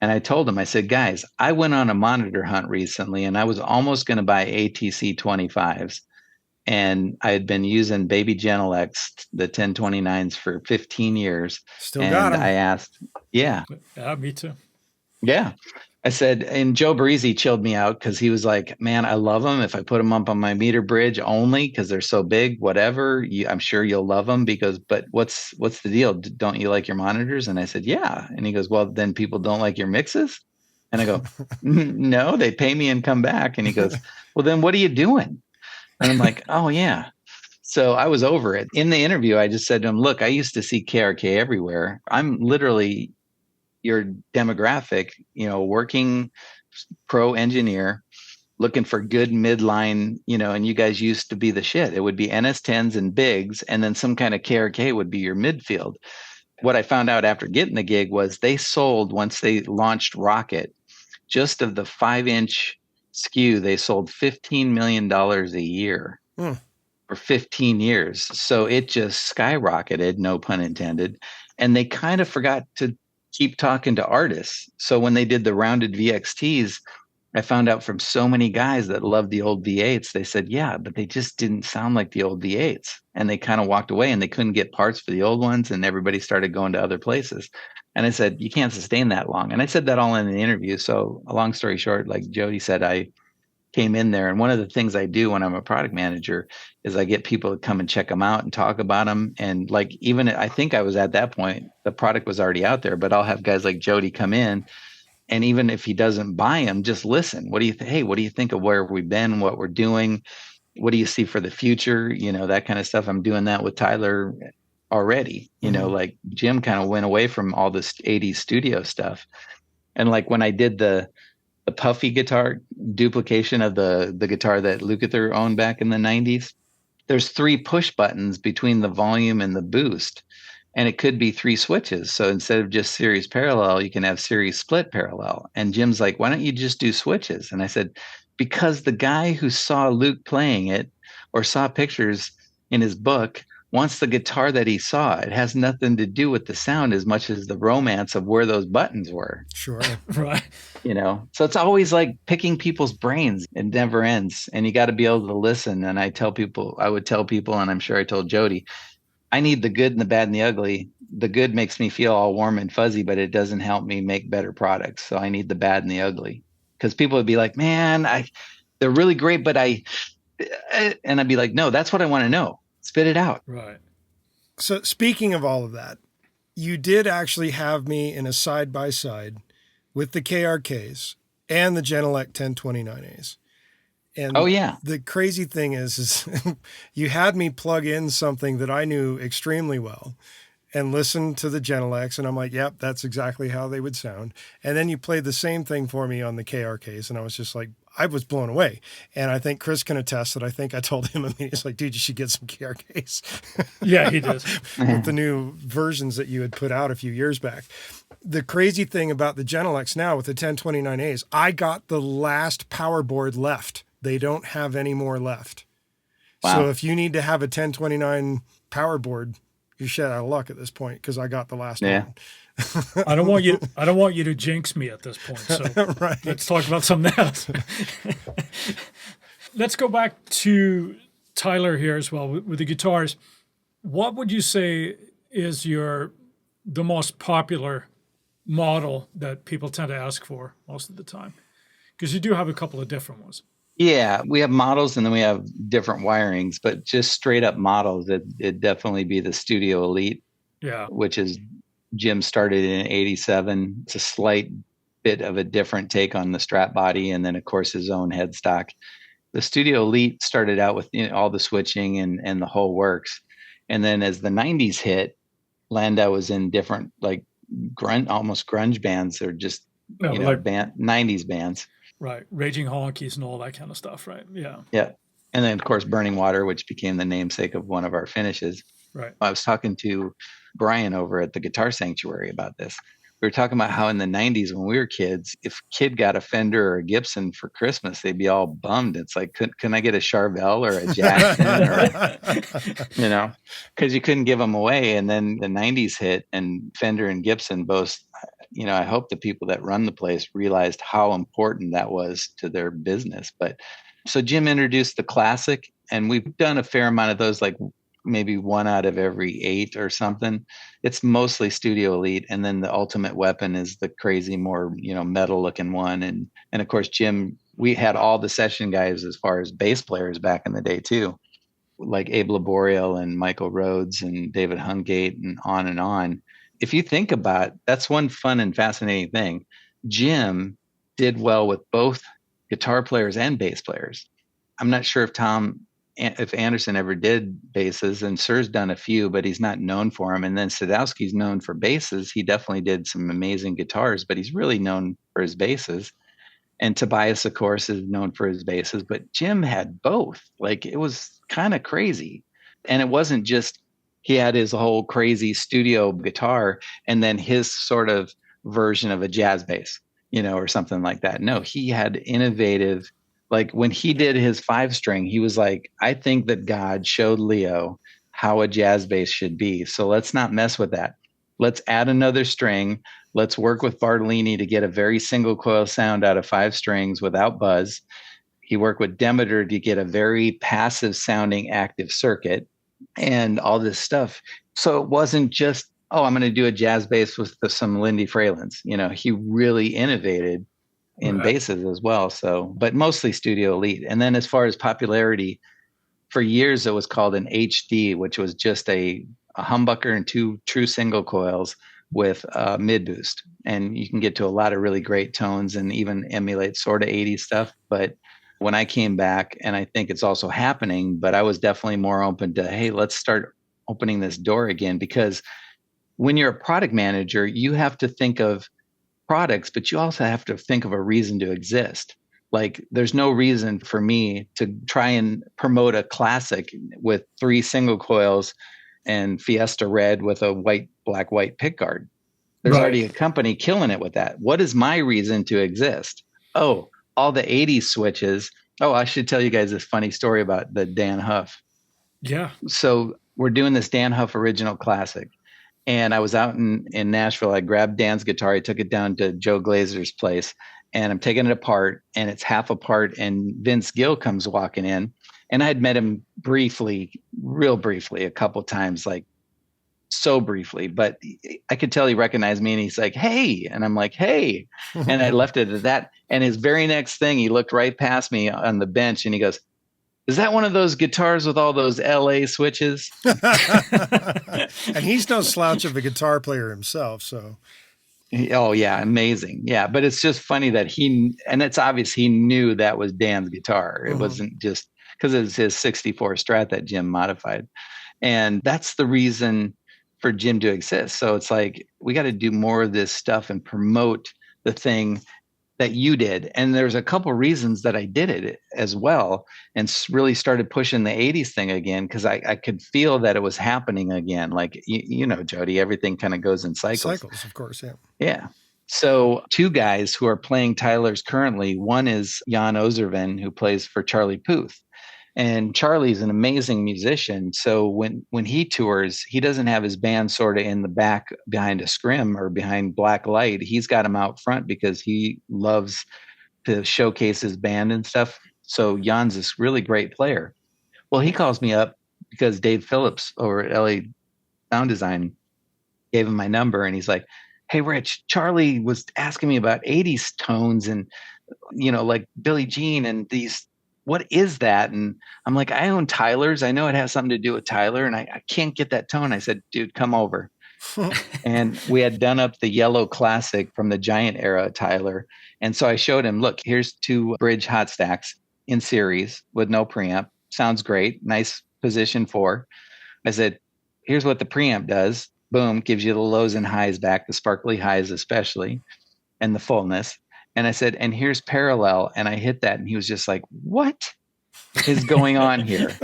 And I told him, I said, guys, I went on a monitor hunt recently, and I was almost going to buy ATC 25s. And I had been using Baby Genelex, the 1029s, for 15 years. Still got them. I asked, Yeah, me too. Yeah. I said, and Joe Barisi chilled me out because he was like, man, I love them. If I put them up on my meter bridge only because they're so big, whatever, I'm sure you'll love them but what's the deal? Don't you like your monitors? And I said, yeah. And he goes, well, then people don't like your mixes? And I go, no, they pay me and come back. And he goes, well, then what are you doing? And I'm like, oh, yeah. So I was over it. In the interview, I just said to him, look, I used to see KRK everywhere. I'm literally your demographic, working pro engineer, looking for good midline, and you guys used to be the shit. It would be NS10s and bigs, and then some kind of KRK would be your midfield. What I found out after getting the gig was they sold, once they launched Rocket, just of the 5-inch SKU, they sold $15 million a year for 15 years. So it just skyrocketed, no pun intended. And they kind of forgot to keep talking to artists. So when they did the rounded VXTs, I found out from so many guys that loved the old V8s, they said, yeah, but they just didn't sound like the old V8s. And they kind of walked away, and they couldn't get parts for the old ones, and everybody started going to other places. And I said, you can't sustain that long. And I said that all in the interview. So a long story short, like Jody said, I came in there, and one of the things I do when I'm a product manager is I get people to come and check them out and talk about them. And like, even I think I was at that point, the product was already out there, but I'll have guys like Jody come in, and even if he doesn't buy them, just listen. What do you hey, what do you think of where we've been, what we're doing? What do you see for the future? That kind of stuff. I'm doing that with Tyler already. Like Jim kind of went away from all this 80s studio stuff. And like when I did the Puffy guitar duplication of the guitar that Lukather owned back in the 90s, there's 3 push buttons between the volume and the boost, and it could be 3 switches. So instead of just series parallel, you can have series split parallel. And Jim's like, why don't you just do switches? And I said, because the guy who saw Luke playing it or saw pictures in his book wants the guitar that he saw. It has nothing to do with the sound as much as the romance of where those buttons were. Sure. Right. So it's always like picking people's brains. It never ends. And you got to be able to listen. And I would tell people, and I'm sure I told Jody, I need the good and the bad and the ugly. The good makes me feel all warm and fuzzy, but it doesn't help me make better products. So I need the bad and the ugly, because people would be like, man, they're really great, but and I'd be like, no, that's what I want to know. Spit it out. Right. So speaking of all of that, you did actually have me in a side-by-side with the KRKs and the Genelec 1029As. And Oh yeah. the crazy thing is you had me plug in something that I knew extremely well and listen to the Genelecs, and I'm like, yep, that's exactly how they would sound. And then you played the same thing for me on the KRKs, and I was just like, I was blown away. And I think Chris can attest that I think I told him, he's like, dude, you should get some KRKs. Yeah, he does. With the new versions that you had put out a few years back. The crazy thing about the Genelecs now with the 1029As, I got the last power board left. They don't have any more left. Wow. So if you need to have a 1029 power board, you're shit out of luck at this point because I got the last one. I don't want you to jinx me at this point. So right. Let's talk about something else. Let's go back to Tyler here as well with the guitars. What would you say is the most popular model that people tend to ask for most of the time? Because you do have a couple of different ones. Yeah, we have models and then we have different wirings, but just straight up models, it'd definitely be the Studio Elite, which is Jim started in 87. It's a slight bit of a different take on the Strat body, and then of course his own headstock. The Studio Elite started out with all the switching and the whole works, and then as the 90s hit, Landau was in different like almost grunge bands, or just like 90s bands. Right. Raging Honkies and all that kind of stuff, right? Yeah. Yeah. And then, of course, Burning Water, which became the namesake of one of our finishes. Right. I was talking to Brian over at the Guitar Sanctuary about this. We were talking about how in the 90s when we were kids, if a kid got a Fender or a Gibson for Christmas, they'd be all bummed. It's like, can I get a Charvel or a Jackson? Or, because you couldn't give them away. And then the 90s hit and Fender and Gibson both, I hope the people that run the place realized how important that was to their business. But so Jim introduced the Classic, and we've done a fair amount of those, like maybe 1 out of every 8 or something. It's mostly Studio Elite. And then the Ultimate Weapon is the crazy, more, metal looking one. And of course, Jim, we had all the session guys as far as bass players back in the day too, like Abe Laboriel and Michael Rhodes and David Hungate and on and on. If you think about, that's one fun and fascinating thing. Jim did well with both guitar players and bass players. I'm not sure if Anderson ever did basses, and Sir's done a few, but he's not known for them. And then Sadowski's known for basses. He definitely did some amazing guitars, but he's really known for his basses. And Tobias, of course, is known for his basses, but Jim had both. Like, it was kind of crazy. And it wasn't just he had his whole crazy studio guitar and then his sort of version of a jazz bass, or something like that. No, he had innovative, like when he did his 5-string, he was like, I think that God showed Leo how a jazz bass should be. So let's not mess with that. Let's add another string. Let's work with Bartolini to get a very single coil sound out of 5 strings without buzz. He worked with Demeter to get a very passive sounding active circuit and all this stuff. So it wasn't just, I'm going to do a jazz bass with some Lindy Fralins. He really innovated in basses as well. So, but mostly Studio Elite. And then as far as popularity, for years it was called an HD, which was just a humbucker and 2 true single coils with mid boost. And you can get to a lot of really great tones and even emulate sort of 80s stuff. But when I came back, and I think it's also happening, but I was definitely more open to, hey, let's start opening this door again. Because when you're a product manager, you have to think of products, but you also have to think of a reason to exist. Like, there's no reason for me to try and promote a Classic with 3 single coils and Fiesta Red with a black, white pickguard. There's already a company killing it with that. What is my reason to exist? Oh, all the 80s switches. Oh, I should tell you guys this funny story about the Dan Huff. Yeah. So we're doing this Dan Huff original Classic. And I was out in Nashville. I grabbed Dan's guitar. I took it down to Joe Glazer's place, and I'm taking it apart, and it's half apart. And Vince Gill comes walking in, and I had met him real briefly, a couple times, like so briefly, but I could tell he recognized me, and he's like, hey, and I'm like, hey, and I left it at that. And his very next thing, he looked right past me on the bench and he goes, is that one of those guitars with all those LA switches? And he's no slouch of a guitar player himself. So Oh yeah, amazing. Yeah, but it's just funny that and it's obvious he knew that was Dan's guitar. It Mm-hmm. wasn't just because it's his 64 Strat that Jim modified. And that's the reason for Jim to exist. So it's like we got to do more of this stuff and promote the thing that you did. And there's a couple reasons that I did it as well and really started pushing the 80s thing again because I could feel that it was happening again. Like, Jody, everything kind of goes in cycles. Cycles, of course. Yeah. Yeah. So two guys who are playing Tyler's currently, one is Jan Ozerven, who plays for Charlie Puth. And Charlie's an amazing musician. So when he tours, he doesn't have his band sort of in the back behind a scrim or behind black light. He's got them out front because he loves to showcase his band and stuff. So Jan's this really great player. Well, he calls me up because Dave Phillips over at LA Sound Design gave him my number and he's like, "Hey, Rich, Charlie was asking me about 80s tones and, like Billie Jean and these, what is that?" And I'm like, "I own Tyler's. I know it has something to do with Tyler and I can't get that tone." I said, "Dude, come over." And we had done up the yellow classic from the Giant era Tyler. And so I showed him, "Look, here's two bridge hot stacks in series with no preamp. Sounds great. Nice position 4. I said, "Here's what the preamp does. Boom, gives you the lows and highs back, the sparkly highs especially, and the fullness." And I said, "And here's parallel." And I hit that, and he was just like, "What is going on here?"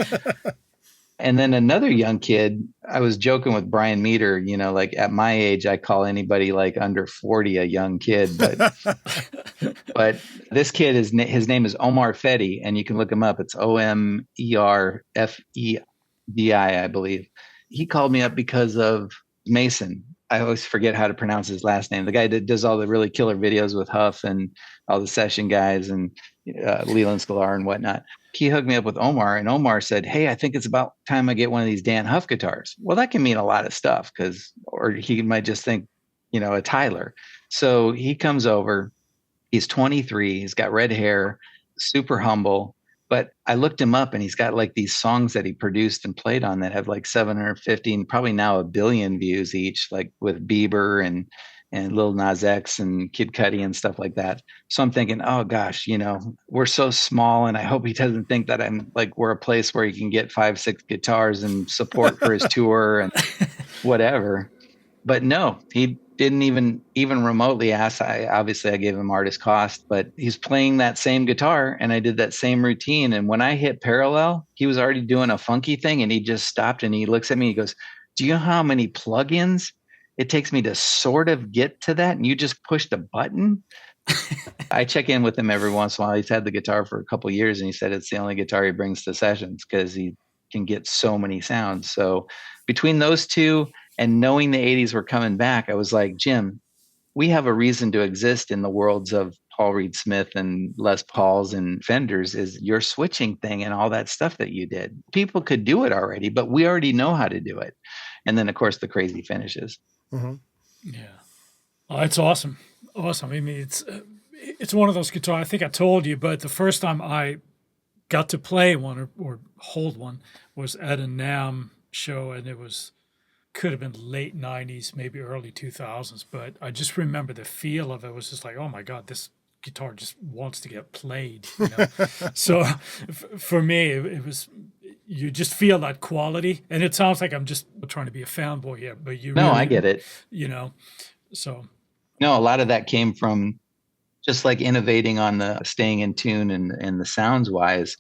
And then another young kid, I was joking with Brian Meter, like at my age, I call anybody like under 40 a young kid. But this kid, his name is Omar Fedi, and you can look him up. It's Omerfedi, I believe. He called me up because of Mason. I always forget how to pronounce his last name. The guy that does all the really killer videos with Huff and all the session guys and Leland Sklar and whatnot. He hooked me up with Omar, and Omar said, "Hey, I think it's about time I get one of these Dan Huff guitars." Well, that can mean a lot of stuff or he might just think, a Tyler. So he comes over. He's 23. He's got red hair, super humble. But I looked him up and he's got like these songs that he produced and played on that have like 750 and probably now 1 billion views each, like with Bieber and Lil Nas X and Kid Cudi and stuff like that. So I'm thinking, oh gosh, we're so small, and I hope he doesn't think that we're a place where he can get 5, 6 guitars and support for his tour and whatever. But no, he didn't even remotely ask. I gave him artist cost, but he's playing that same guitar and I did that same routine. And when I hit parallel, he was already doing a funky thing and he just stopped and he looks at me, he goes, "Do you know how many plugins it takes me to sort of get to that? And you just pushed a button?" I check in with him every once in a while. He's had the guitar for a couple of years and he said it's the only guitar he brings to sessions because he can get so many sounds. So between those two and knowing the 80s were coming back, I was like, "Jim, we have a reason to exist in the worlds of Paul Reed Smith and Les Pauls and Fenders, is your switching thing and all that stuff that you did. People could do it already, but we already know how to do it." And then, of course, the crazy finishes. Mm-hmm. Yeah. Oh, it's awesome. Awesome. I mean, it's one of those guitars, I think I told you, but the first time I got to play one or hold one was at a NAMM show, and could have been late 90s, maybe early 2000s, but I just remember the feel of it was just like, oh my God, this guitar just wants to get played. So for me, it was, you just feel that quality, and it sounds like I'm just trying to be a fanboy here, but No, I get it. So. No, a lot of that came from just like innovating on the staying in tune and the sounds wise.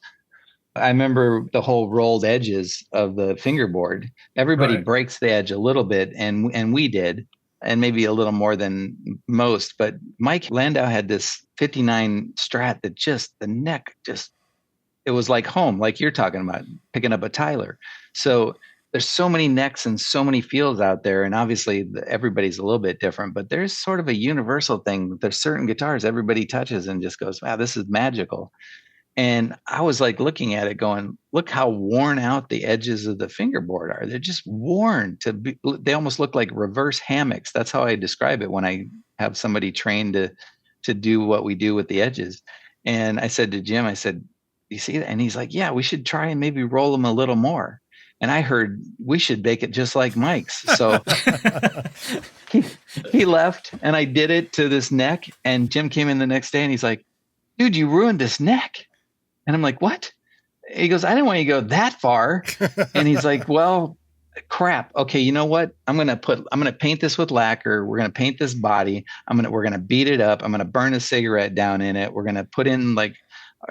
I remember the whole rolled edges of the fingerboard. Everybody Right. breaks the edge a little bit, and we did, and maybe a little more than most. But Mike Landau had this 59 Strat that the neck it was like home, like you're talking about, picking up a Tyler. So there's so many necks and so many feels out there, and obviously everybody's a little bit different, but there's sort of a universal thing. There's certain guitars everybody touches and just goes, "Wow, this is magical." And I was like looking at it going, look how worn out the edges of the fingerboard are. They're just worn they almost look like reverse hammocks. That's how I describe it when I have somebody trained to do what we do with the edges. And I said to Jim, I said, "You see that?" And he's like, "Yeah, we should try and maybe roll them a little more." And I heard we should make it just like Mike's. So he left and I did it to this neck. And Jim came in the next day and he's like, dude, you ruined this neck. And I'm like, what? He goes, I didn't want you to go that far. And he's like, well, crap. Okay, you know what? I'm gonna paint this with lacquer. We're gonna paint this body. We're gonna beat it up. I'm gonna burn a cigarette down in it. We're gonna put in like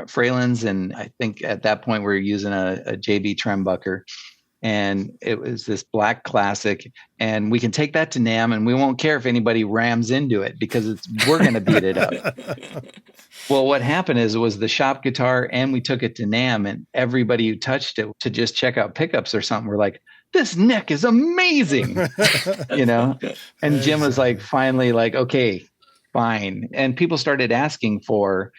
Fralins, and I think at that point we were using a JB Trembucker. And it was this black classic, and we can take that to NAMM and we won't care if anybody rams into it because we're going to beat it up. Well, what happened is it was the shop guitar and we took it to NAMM, and everybody who touched it to just check out pickups or something were like, this neck is amazing, and Jim was like, finally like, okay, fine. And people started asking for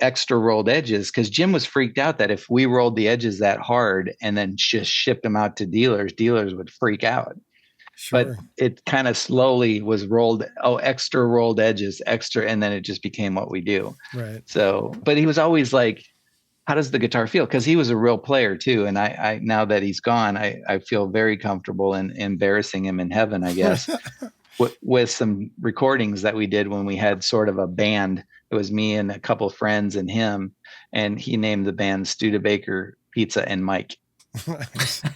extra rolled edges because Jim was freaked out that if we rolled the edges that hard and then just shipped them out to dealers would freak out. Sure. But it kind of slowly was rolled, extra rolled edges, extra, and then it just became what we do. Right. So, but he was always like, how does the guitar feel? Because he was a real player too. And I now that he's gone, I feel very comfortable in embarrassing him in heaven, I guess, with some recordings that we did when we had sort of a band. It was me and a couple of friends and him, and he named the band Studebaker, Pizza, and Mike.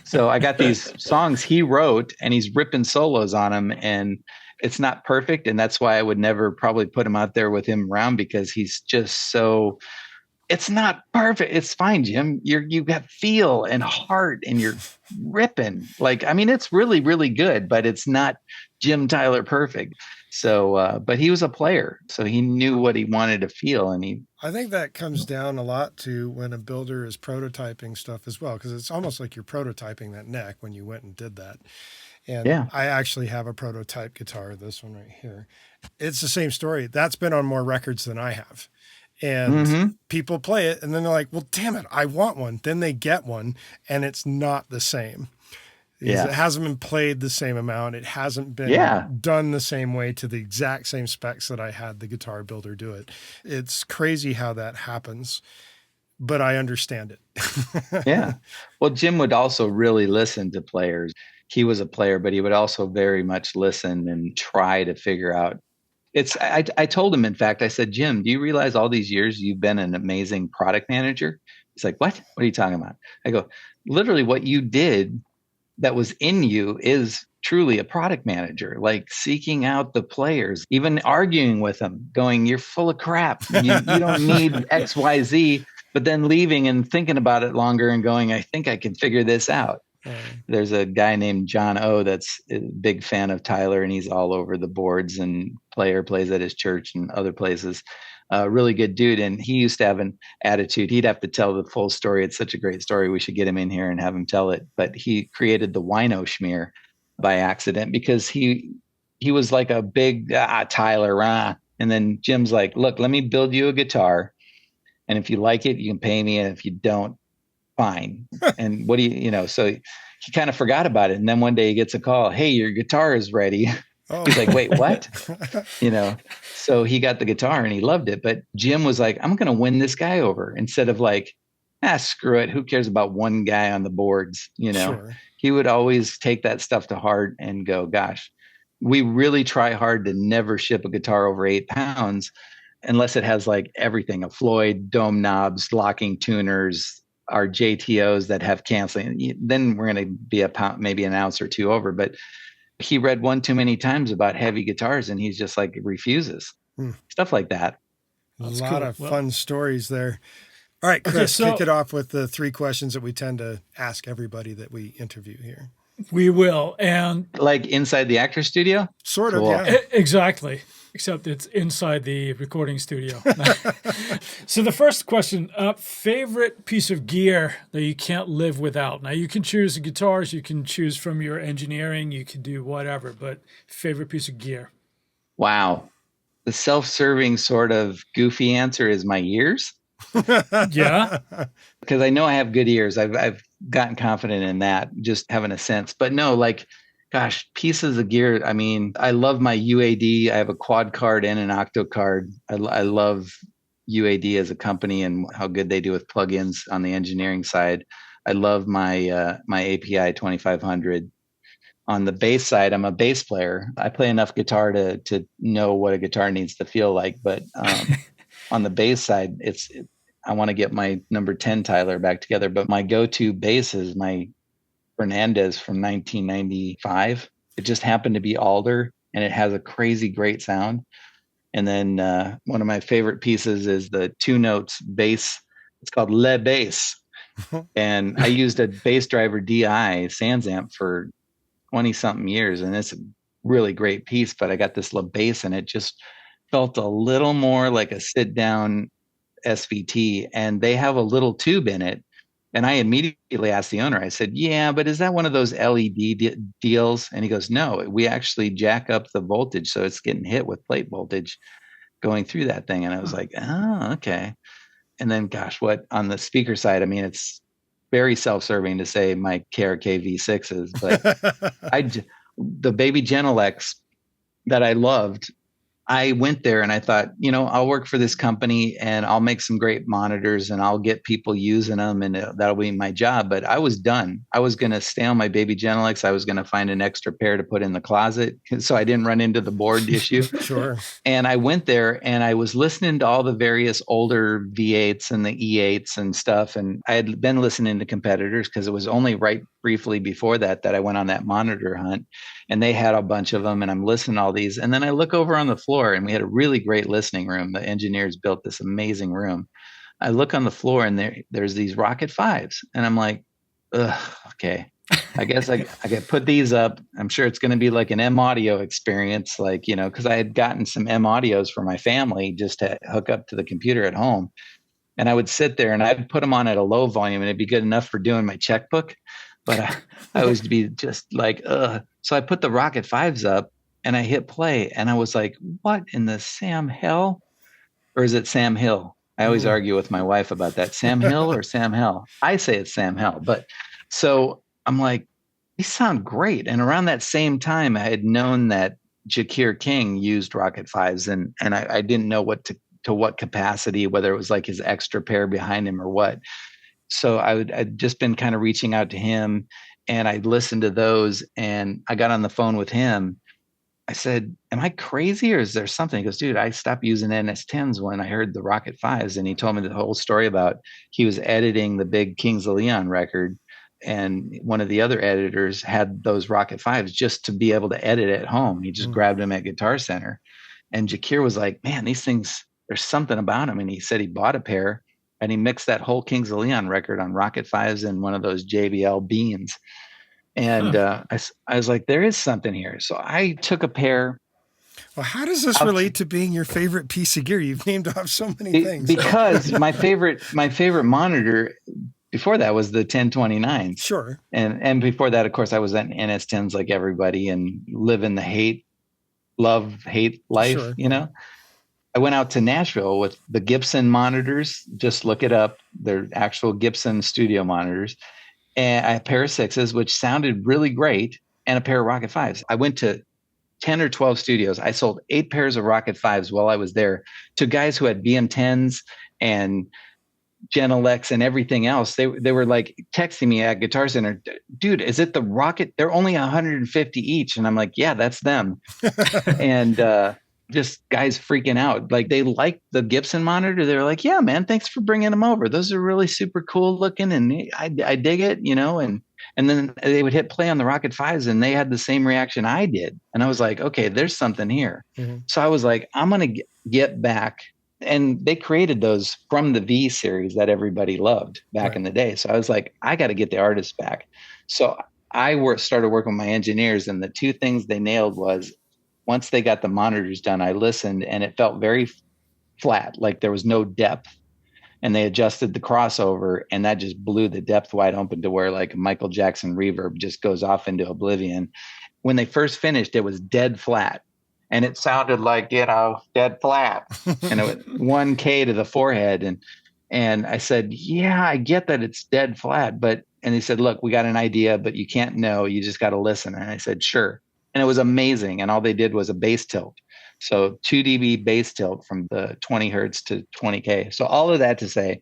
So I got these songs he wrote, and he's ripping solos on them, and it's not perfect. And that's why I would never probably put him out there with him around, because he's just so, it's not perfect. It's fine, Jim. You got feel and heart, and you're ripping. Like, I mean, it's really, really good, but it's not Jim Tyler perfect. So, but he was a player, so he knew what he wanted to feel. And I think that comes down a lot to when a builder is prototyping stuff as well, because it's almost like you're prototyping that neck when you went and did that. And yeah. I actually have a prototype guitar, this one right here. It's the same story. That's been on more records than I have. And people play it, and then they're like, well, damn it, I want one. Then they get one, and it's not the same. Yeah. It hasn't been played the same amount. It hasn't been done the same way to the exact same specs that I had the guitar builder do it. It's crazy how that happens, but I understand it. Yeah. Well, Jim would also really listen to players. He was a player, but he would also very much listen and try to figure out. I told him, in fact, I said, Jim, do you realize all these years you've been an amazing product manager? He's like, what? What are you talking about? I go, literally what you did that was in you is truly a product manager, like seeking out the players, even arguing with them, going, you're full of crap. You don't need X, Y, Z, but then leaving and thinking about it longer and going, I think I can figure this out. There's a guy named John O that's a big fan of Tyler, and he's all over the boards and plays at his church and other places. Really good dude. And he used to have an attitude. He'd have to tell the full story. It's such a great story. We should get him in here and have him tell it. But he created the wino schmear by accident because he was like a big Tyler. And then Jim's like, look, let me build you a guitar. And if you like it, you can pay me. And if you don't, fine. And what do you, so he kind of forgot about it. And then one day he gets a call. Hey, your guitar is ready. Oh. He's like, wait, what? So he got the guitar and he loved it. But Jim was like, I'm going to win this guy over, instead of like, screw it. Who cares about one guy on the boards? Sure. He would always take that stuff to heart and go, gosh, we really try hard to never ship a guitar over 8 pounds unless it has like everything, a Floyd, dome knobs, locking tuners, our JTOs that have canceling. Then we're going to be a pound, maybe an ounce or two over. But he read one too many times about heavy guitars, and he's just like refuses. Stuff like that. That's a lot of fun stories there. All right, Chris, kick it off with the 3 questions that we tend to ask everybody that we interview here. We will. And like inside the actor studio? Sort of, yeah. Exactly. Except it's inside the recording studio. So the first question, favorite piece of gear that you can't live without? Now, you can choose the guitars, you can choose from your engineering, you can do whatever, but favorite piece of gear? Wow. The self-serving sort of goofy answer is my ears. Yeah. Because I know I have good ears. I've gotten confident in that, just having a sense. But no, like, gosh, pieces of gear. I mean, I love my UAD. I have a quad card and an octo card. I love UAD as a company and how good they do with plugins on the engineering side. I love my API 2500. On the bass side, I'm a bass player. I play enough guitar to know what a guitar needs to feel like. But on the bass side, I want to get my number 10 Tyler back together. But my go-to bass is my Fernandez from 1995. It just happened to be alder, and it has a crazy great sound. And then one of my favorite pieces is the 2 notes bass. It's called Le Bass. And I used a bass driver DI Sans amp for 20 something years. And it's a really great piece, but I got this Le Bass and it just felt a little more like a sit down SVT. And they have a little tube in it. And I immediately asked the owner, I said, yeah, but is that one of those LED deals? And he goes, no, we actually jack up the voltage. So it's getting hit with plate voltage going through that thing. And I was like, oh, okay. And then, gosh, what on the speaker side, I mean, it's very self-serving to say my KRK V6s, but the Baby Genelecs that I loved, I went there and I thought, I'll work for this company and I'll make some great monitors and I'll get people using them and that'll be my job. But I was done. I was going to stay on my Baby Genelecs. I was going to find an extra pair to put in the closet so I didn't run into the board issue. Sure. And I went there and I was listening to all the various older V8s and the E8s and stuff. And I had been listening to competitors because it was only right briefly before that I went on that monitor hunt. And they had a bunch of them and I'm listening to all these. And then I look over on the floor and we had a really great listening room. The engineers built this amazing room. I look on the floor and there's these Rocket 5s. And I'm like, ugh, okay. I guess I could put these up. I'm sure it's going to be like an M audio experience, because I had gotten some M audios for my family just to hook up to the computer at home. And I would sit there and I'd put them on at a low volume and it'd be good enough for doing my checkbook. But I was to be just like, ugh. So I put the Rocket 5s up and I hit play and I was like, what in the Sam Hell? Or is it Sam Hill? I always argue with my wife about that. Sam Hill or Sam Hell? I say it's Sam Hell. But so I'm like, these sound great. And around that same time, I had known that Jakir King used Rocket 5s and I didn't know to what capacity, whether it was like his extra pair behind him or what. So I'd just been kind of reaching out to him and I listened to those and I got on the phone with him. I said, am I crazy or is there something? He goes, dude, I stopped using NS10s when I heard the Rocket 5s. And he told me the whole story about he was editing the big Kings of Leon record. And one of the other editors had those Rocket 5s just to be able to edit at home. He just grabbed them at Guitar Center. And Jakir was like, man, these things, there's something about them. And he said he bought a pair. And he mixed that whole Kings of Leon record on Rocket 5s and one of those JBL beans. And I was like, there is something here. So I took a pair. Well, how does this relate to being your favorite piece of gear? You've named off so many things. Because my favorite monitor before that was the 1029. Sure. And before that, of course, I was at NS10s like everybody and living the love-hate life, sure. I went out to Nashville with the Gibson monitors. Just look it up. They're actual Gibson studio monitors. And I had a pair of 6s, which sounded really great, and a pair of Rocket 5s. I went to 10 or 12 studios. I sold 8 pairs of Rocket 5s while I was there to guys who had BM10s and Genelecs and everything else. They were like texting me at Guitar Center, dude, is it the Rocket? They're only 150 each. And I'm like, yeah, that's them. And just guys freaking out. Like they liked the Gibson monitor. They were like, yeah, man, thanks for bringing them over. Those are really super cool looking. And I dig it, and then they would hit play on the Rocket 5s and they had the same reaction I did. And I was like, okay, there's something here. Mm-hmm. So I was like, I'm going to get back. And they created those from the V series that everybody loved back in the day. So I was like, I got to get the artists back. So I started working with my engineers, and the 2 things they nailed was, once they got the monitors done, I listened and it felt very flat, like there was no depth. And they adjusted the crossover and that just blew the depth wide open to where like Michael Jackson reverb just goes off into oblivion. When they first finished, it was dead flat. And it sounded like, dead flat. And it was 1K to the forehead. And I said, yeah, I get that it's dead flat. And they said, look, we got an idea, but you can't know. You just got to listen. And I said, sure. And it was amazing. And all they did was a bass tilt. So 2 dB bass tilt from the 20 hertz to 20K. So all of that to say,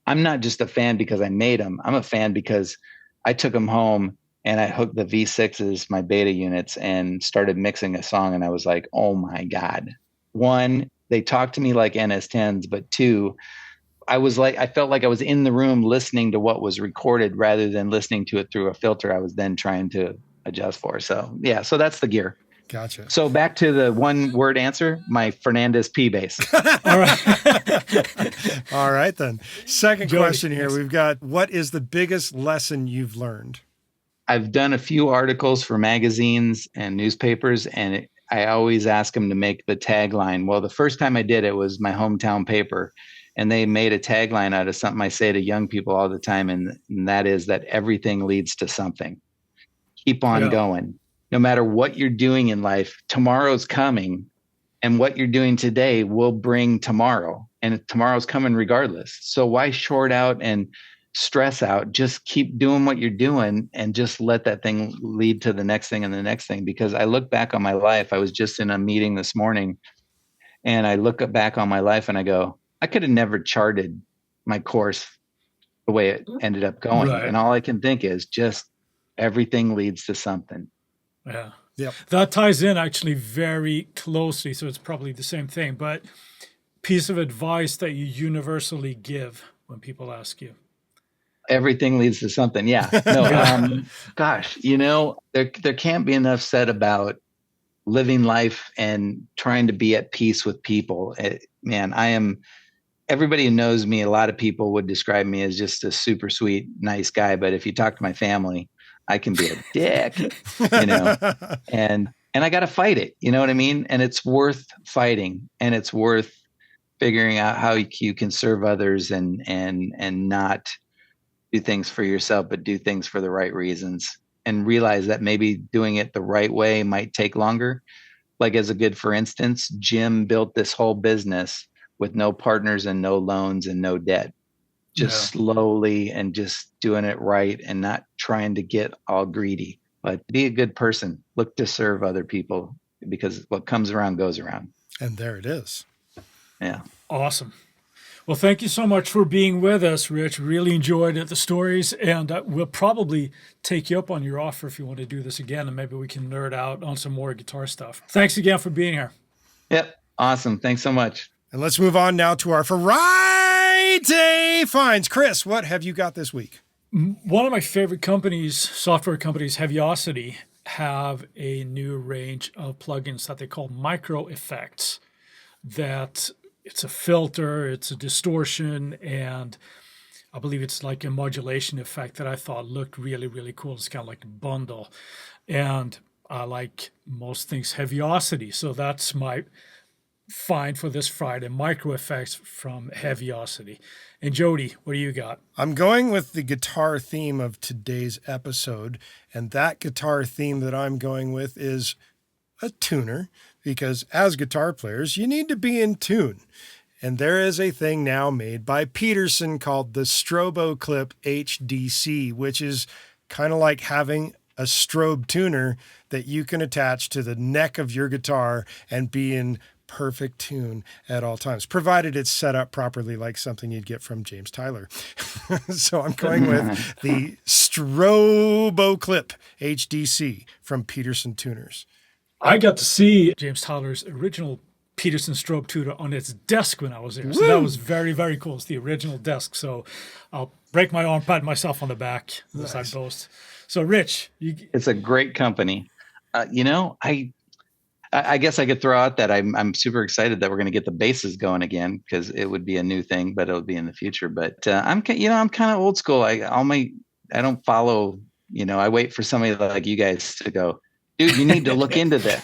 I'm not just a fan because I made them. I'm a fan because I took them home and I hooked the V6s, my beta units, and started mixing a song. And I was like, oh my God. One, they talked to me like NS10s, but two, I felt like I was in the room listening to what was recorded rather than listening to it through a filter I was then trying to adjust for. So yeah, so that's the gear. Gotcha. So back to the one word answer, my Fernandez P bass. All right. All right, then. Second Jody, question here. next. We've got, what is the biggest lesson you've learned? I've done a few articles for magazines and newspapers, and I always ask them to make the tagline. Well, the first time I did it was my hometown paper, and they made a tagline out of something I say to young people all the time, and that is that everything leads to something. Keep on going. No matter what you're doing in life, tomorrow's coming, and what you're doing today will bring tomorrow, and tomorrow's coming regardless. So why short out and stress out? Just keep doing what you're doing and just let that thing lead to the next thing and the next thing. Because I look back on my life, I was just in a meeting this morning, and I look back on my life and I go, I could have never charted my course the way it ended up going. Right. And all I can think is just everything leads to something. Yeah. Yep. That ties in actually very closely. So it's probably the same thing, but piece of advice that you universally give when people ask you. Everything leads to something. Yeah. No, gosh, there can't be enough said about living life and trying to be at peace with people. Everybody who knows me, a lot of people would describe me as just a super sweet, nice guy. But if you talk to my family, I can be a dick, and I got to fight it. You know what I mean? And it's worth fighting, and it's worth figuring out how you can serve others and not do things for yourself, but do things for the right reasons, and realize that maybe doing it the right way might take longer. Like as a good, for instance, Jim built this whole business with no partners and no loans and no debt. Just slowly and just doing it right and not trying to get all greedy, but be a good person. Look to serve other people, because what comes around goes around. And there it is. Yeah. Awesome. Well, thank you so much for being with us, Rich. Really enjoyed it, the stories, and we'll probably take you up on your offer if you want to do this again, and maybe we can nerd out on some more guitar stuff. Thanks again for being here. Yep. Awesome. Thanks so much. And let's move on now to our Friday finds. Chris, what have you got this week? One of my favorite companies, software companies, Heaviosity, have a new range of plugins that they call micro effects. That it's a filter, it's a distortion, and I believe it's like a modulation effect that I thought looked really, really cool. It's kind of like a bundle. And I like most things Heaviosity. So that's my find for this Friday, micro effects from Heaviosity. And Jody, what do you got? I'm going with the guitar theme of today's episode. And that guitar theme that I'm going with is a tuner, because as guitar players, you need to be in tune. And there is a thing now made by Peterson called the Strobo Clip HDC, which is kind of like having a strobe tuner that you can attach to the neck of your guitar and be in perfect tune at all times, provided it's set up properly, like something you'd get from James Tyler. So I'm going with the Strobo Clip HDC from Peterson Tuners. I got to see James Tyler's original Peterson strobe tuner on its desk when I was there. So that was very, very cool. It's the original desk. So I'll break my arm, pat myself on the back as I boast. So Rich, it's a great company. I guess I could throw out that I'm super excited that we're going to get the basses going again, because it would be a new thing, but it'll be in the future. But I'm kind of old school. I don't follow. I wait for somebody like you guys to go, dude, you need to look into this.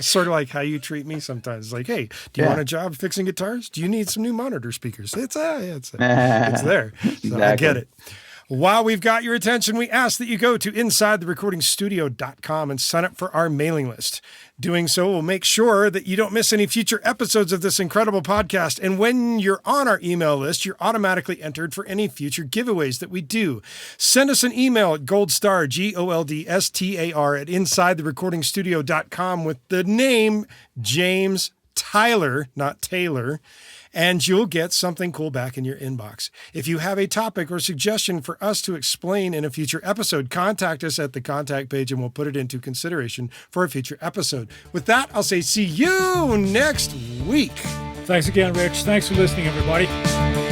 Sort of like how you treat me sometimes. Like, hey, do you want a job fixing guitars? Do you need some new monitor speakers? It's there. So exactly. I get it. While we've got your attention, we ask that you go to InsideTheRecordingStudio.com and sign up for our mailing list. Doing so will make sure that you don't miss any future episodes of this incredible podcast. And when you're on our email list, you're automatically entered for any future giveaways that we do. Send us an email at goldstar, GOLDSTAR, at InsideTheRecordingStudio.com with the name James Tyler, not Taylor, and you'll get something cool back in your inbox. If you have a topic or suggestion for us to explain in a future episode, contact us at the contact page and we'll put it into consideration for a future episode. With that, I'll say see you next week. Thanks again, Rich. Thanks for listening, everybody.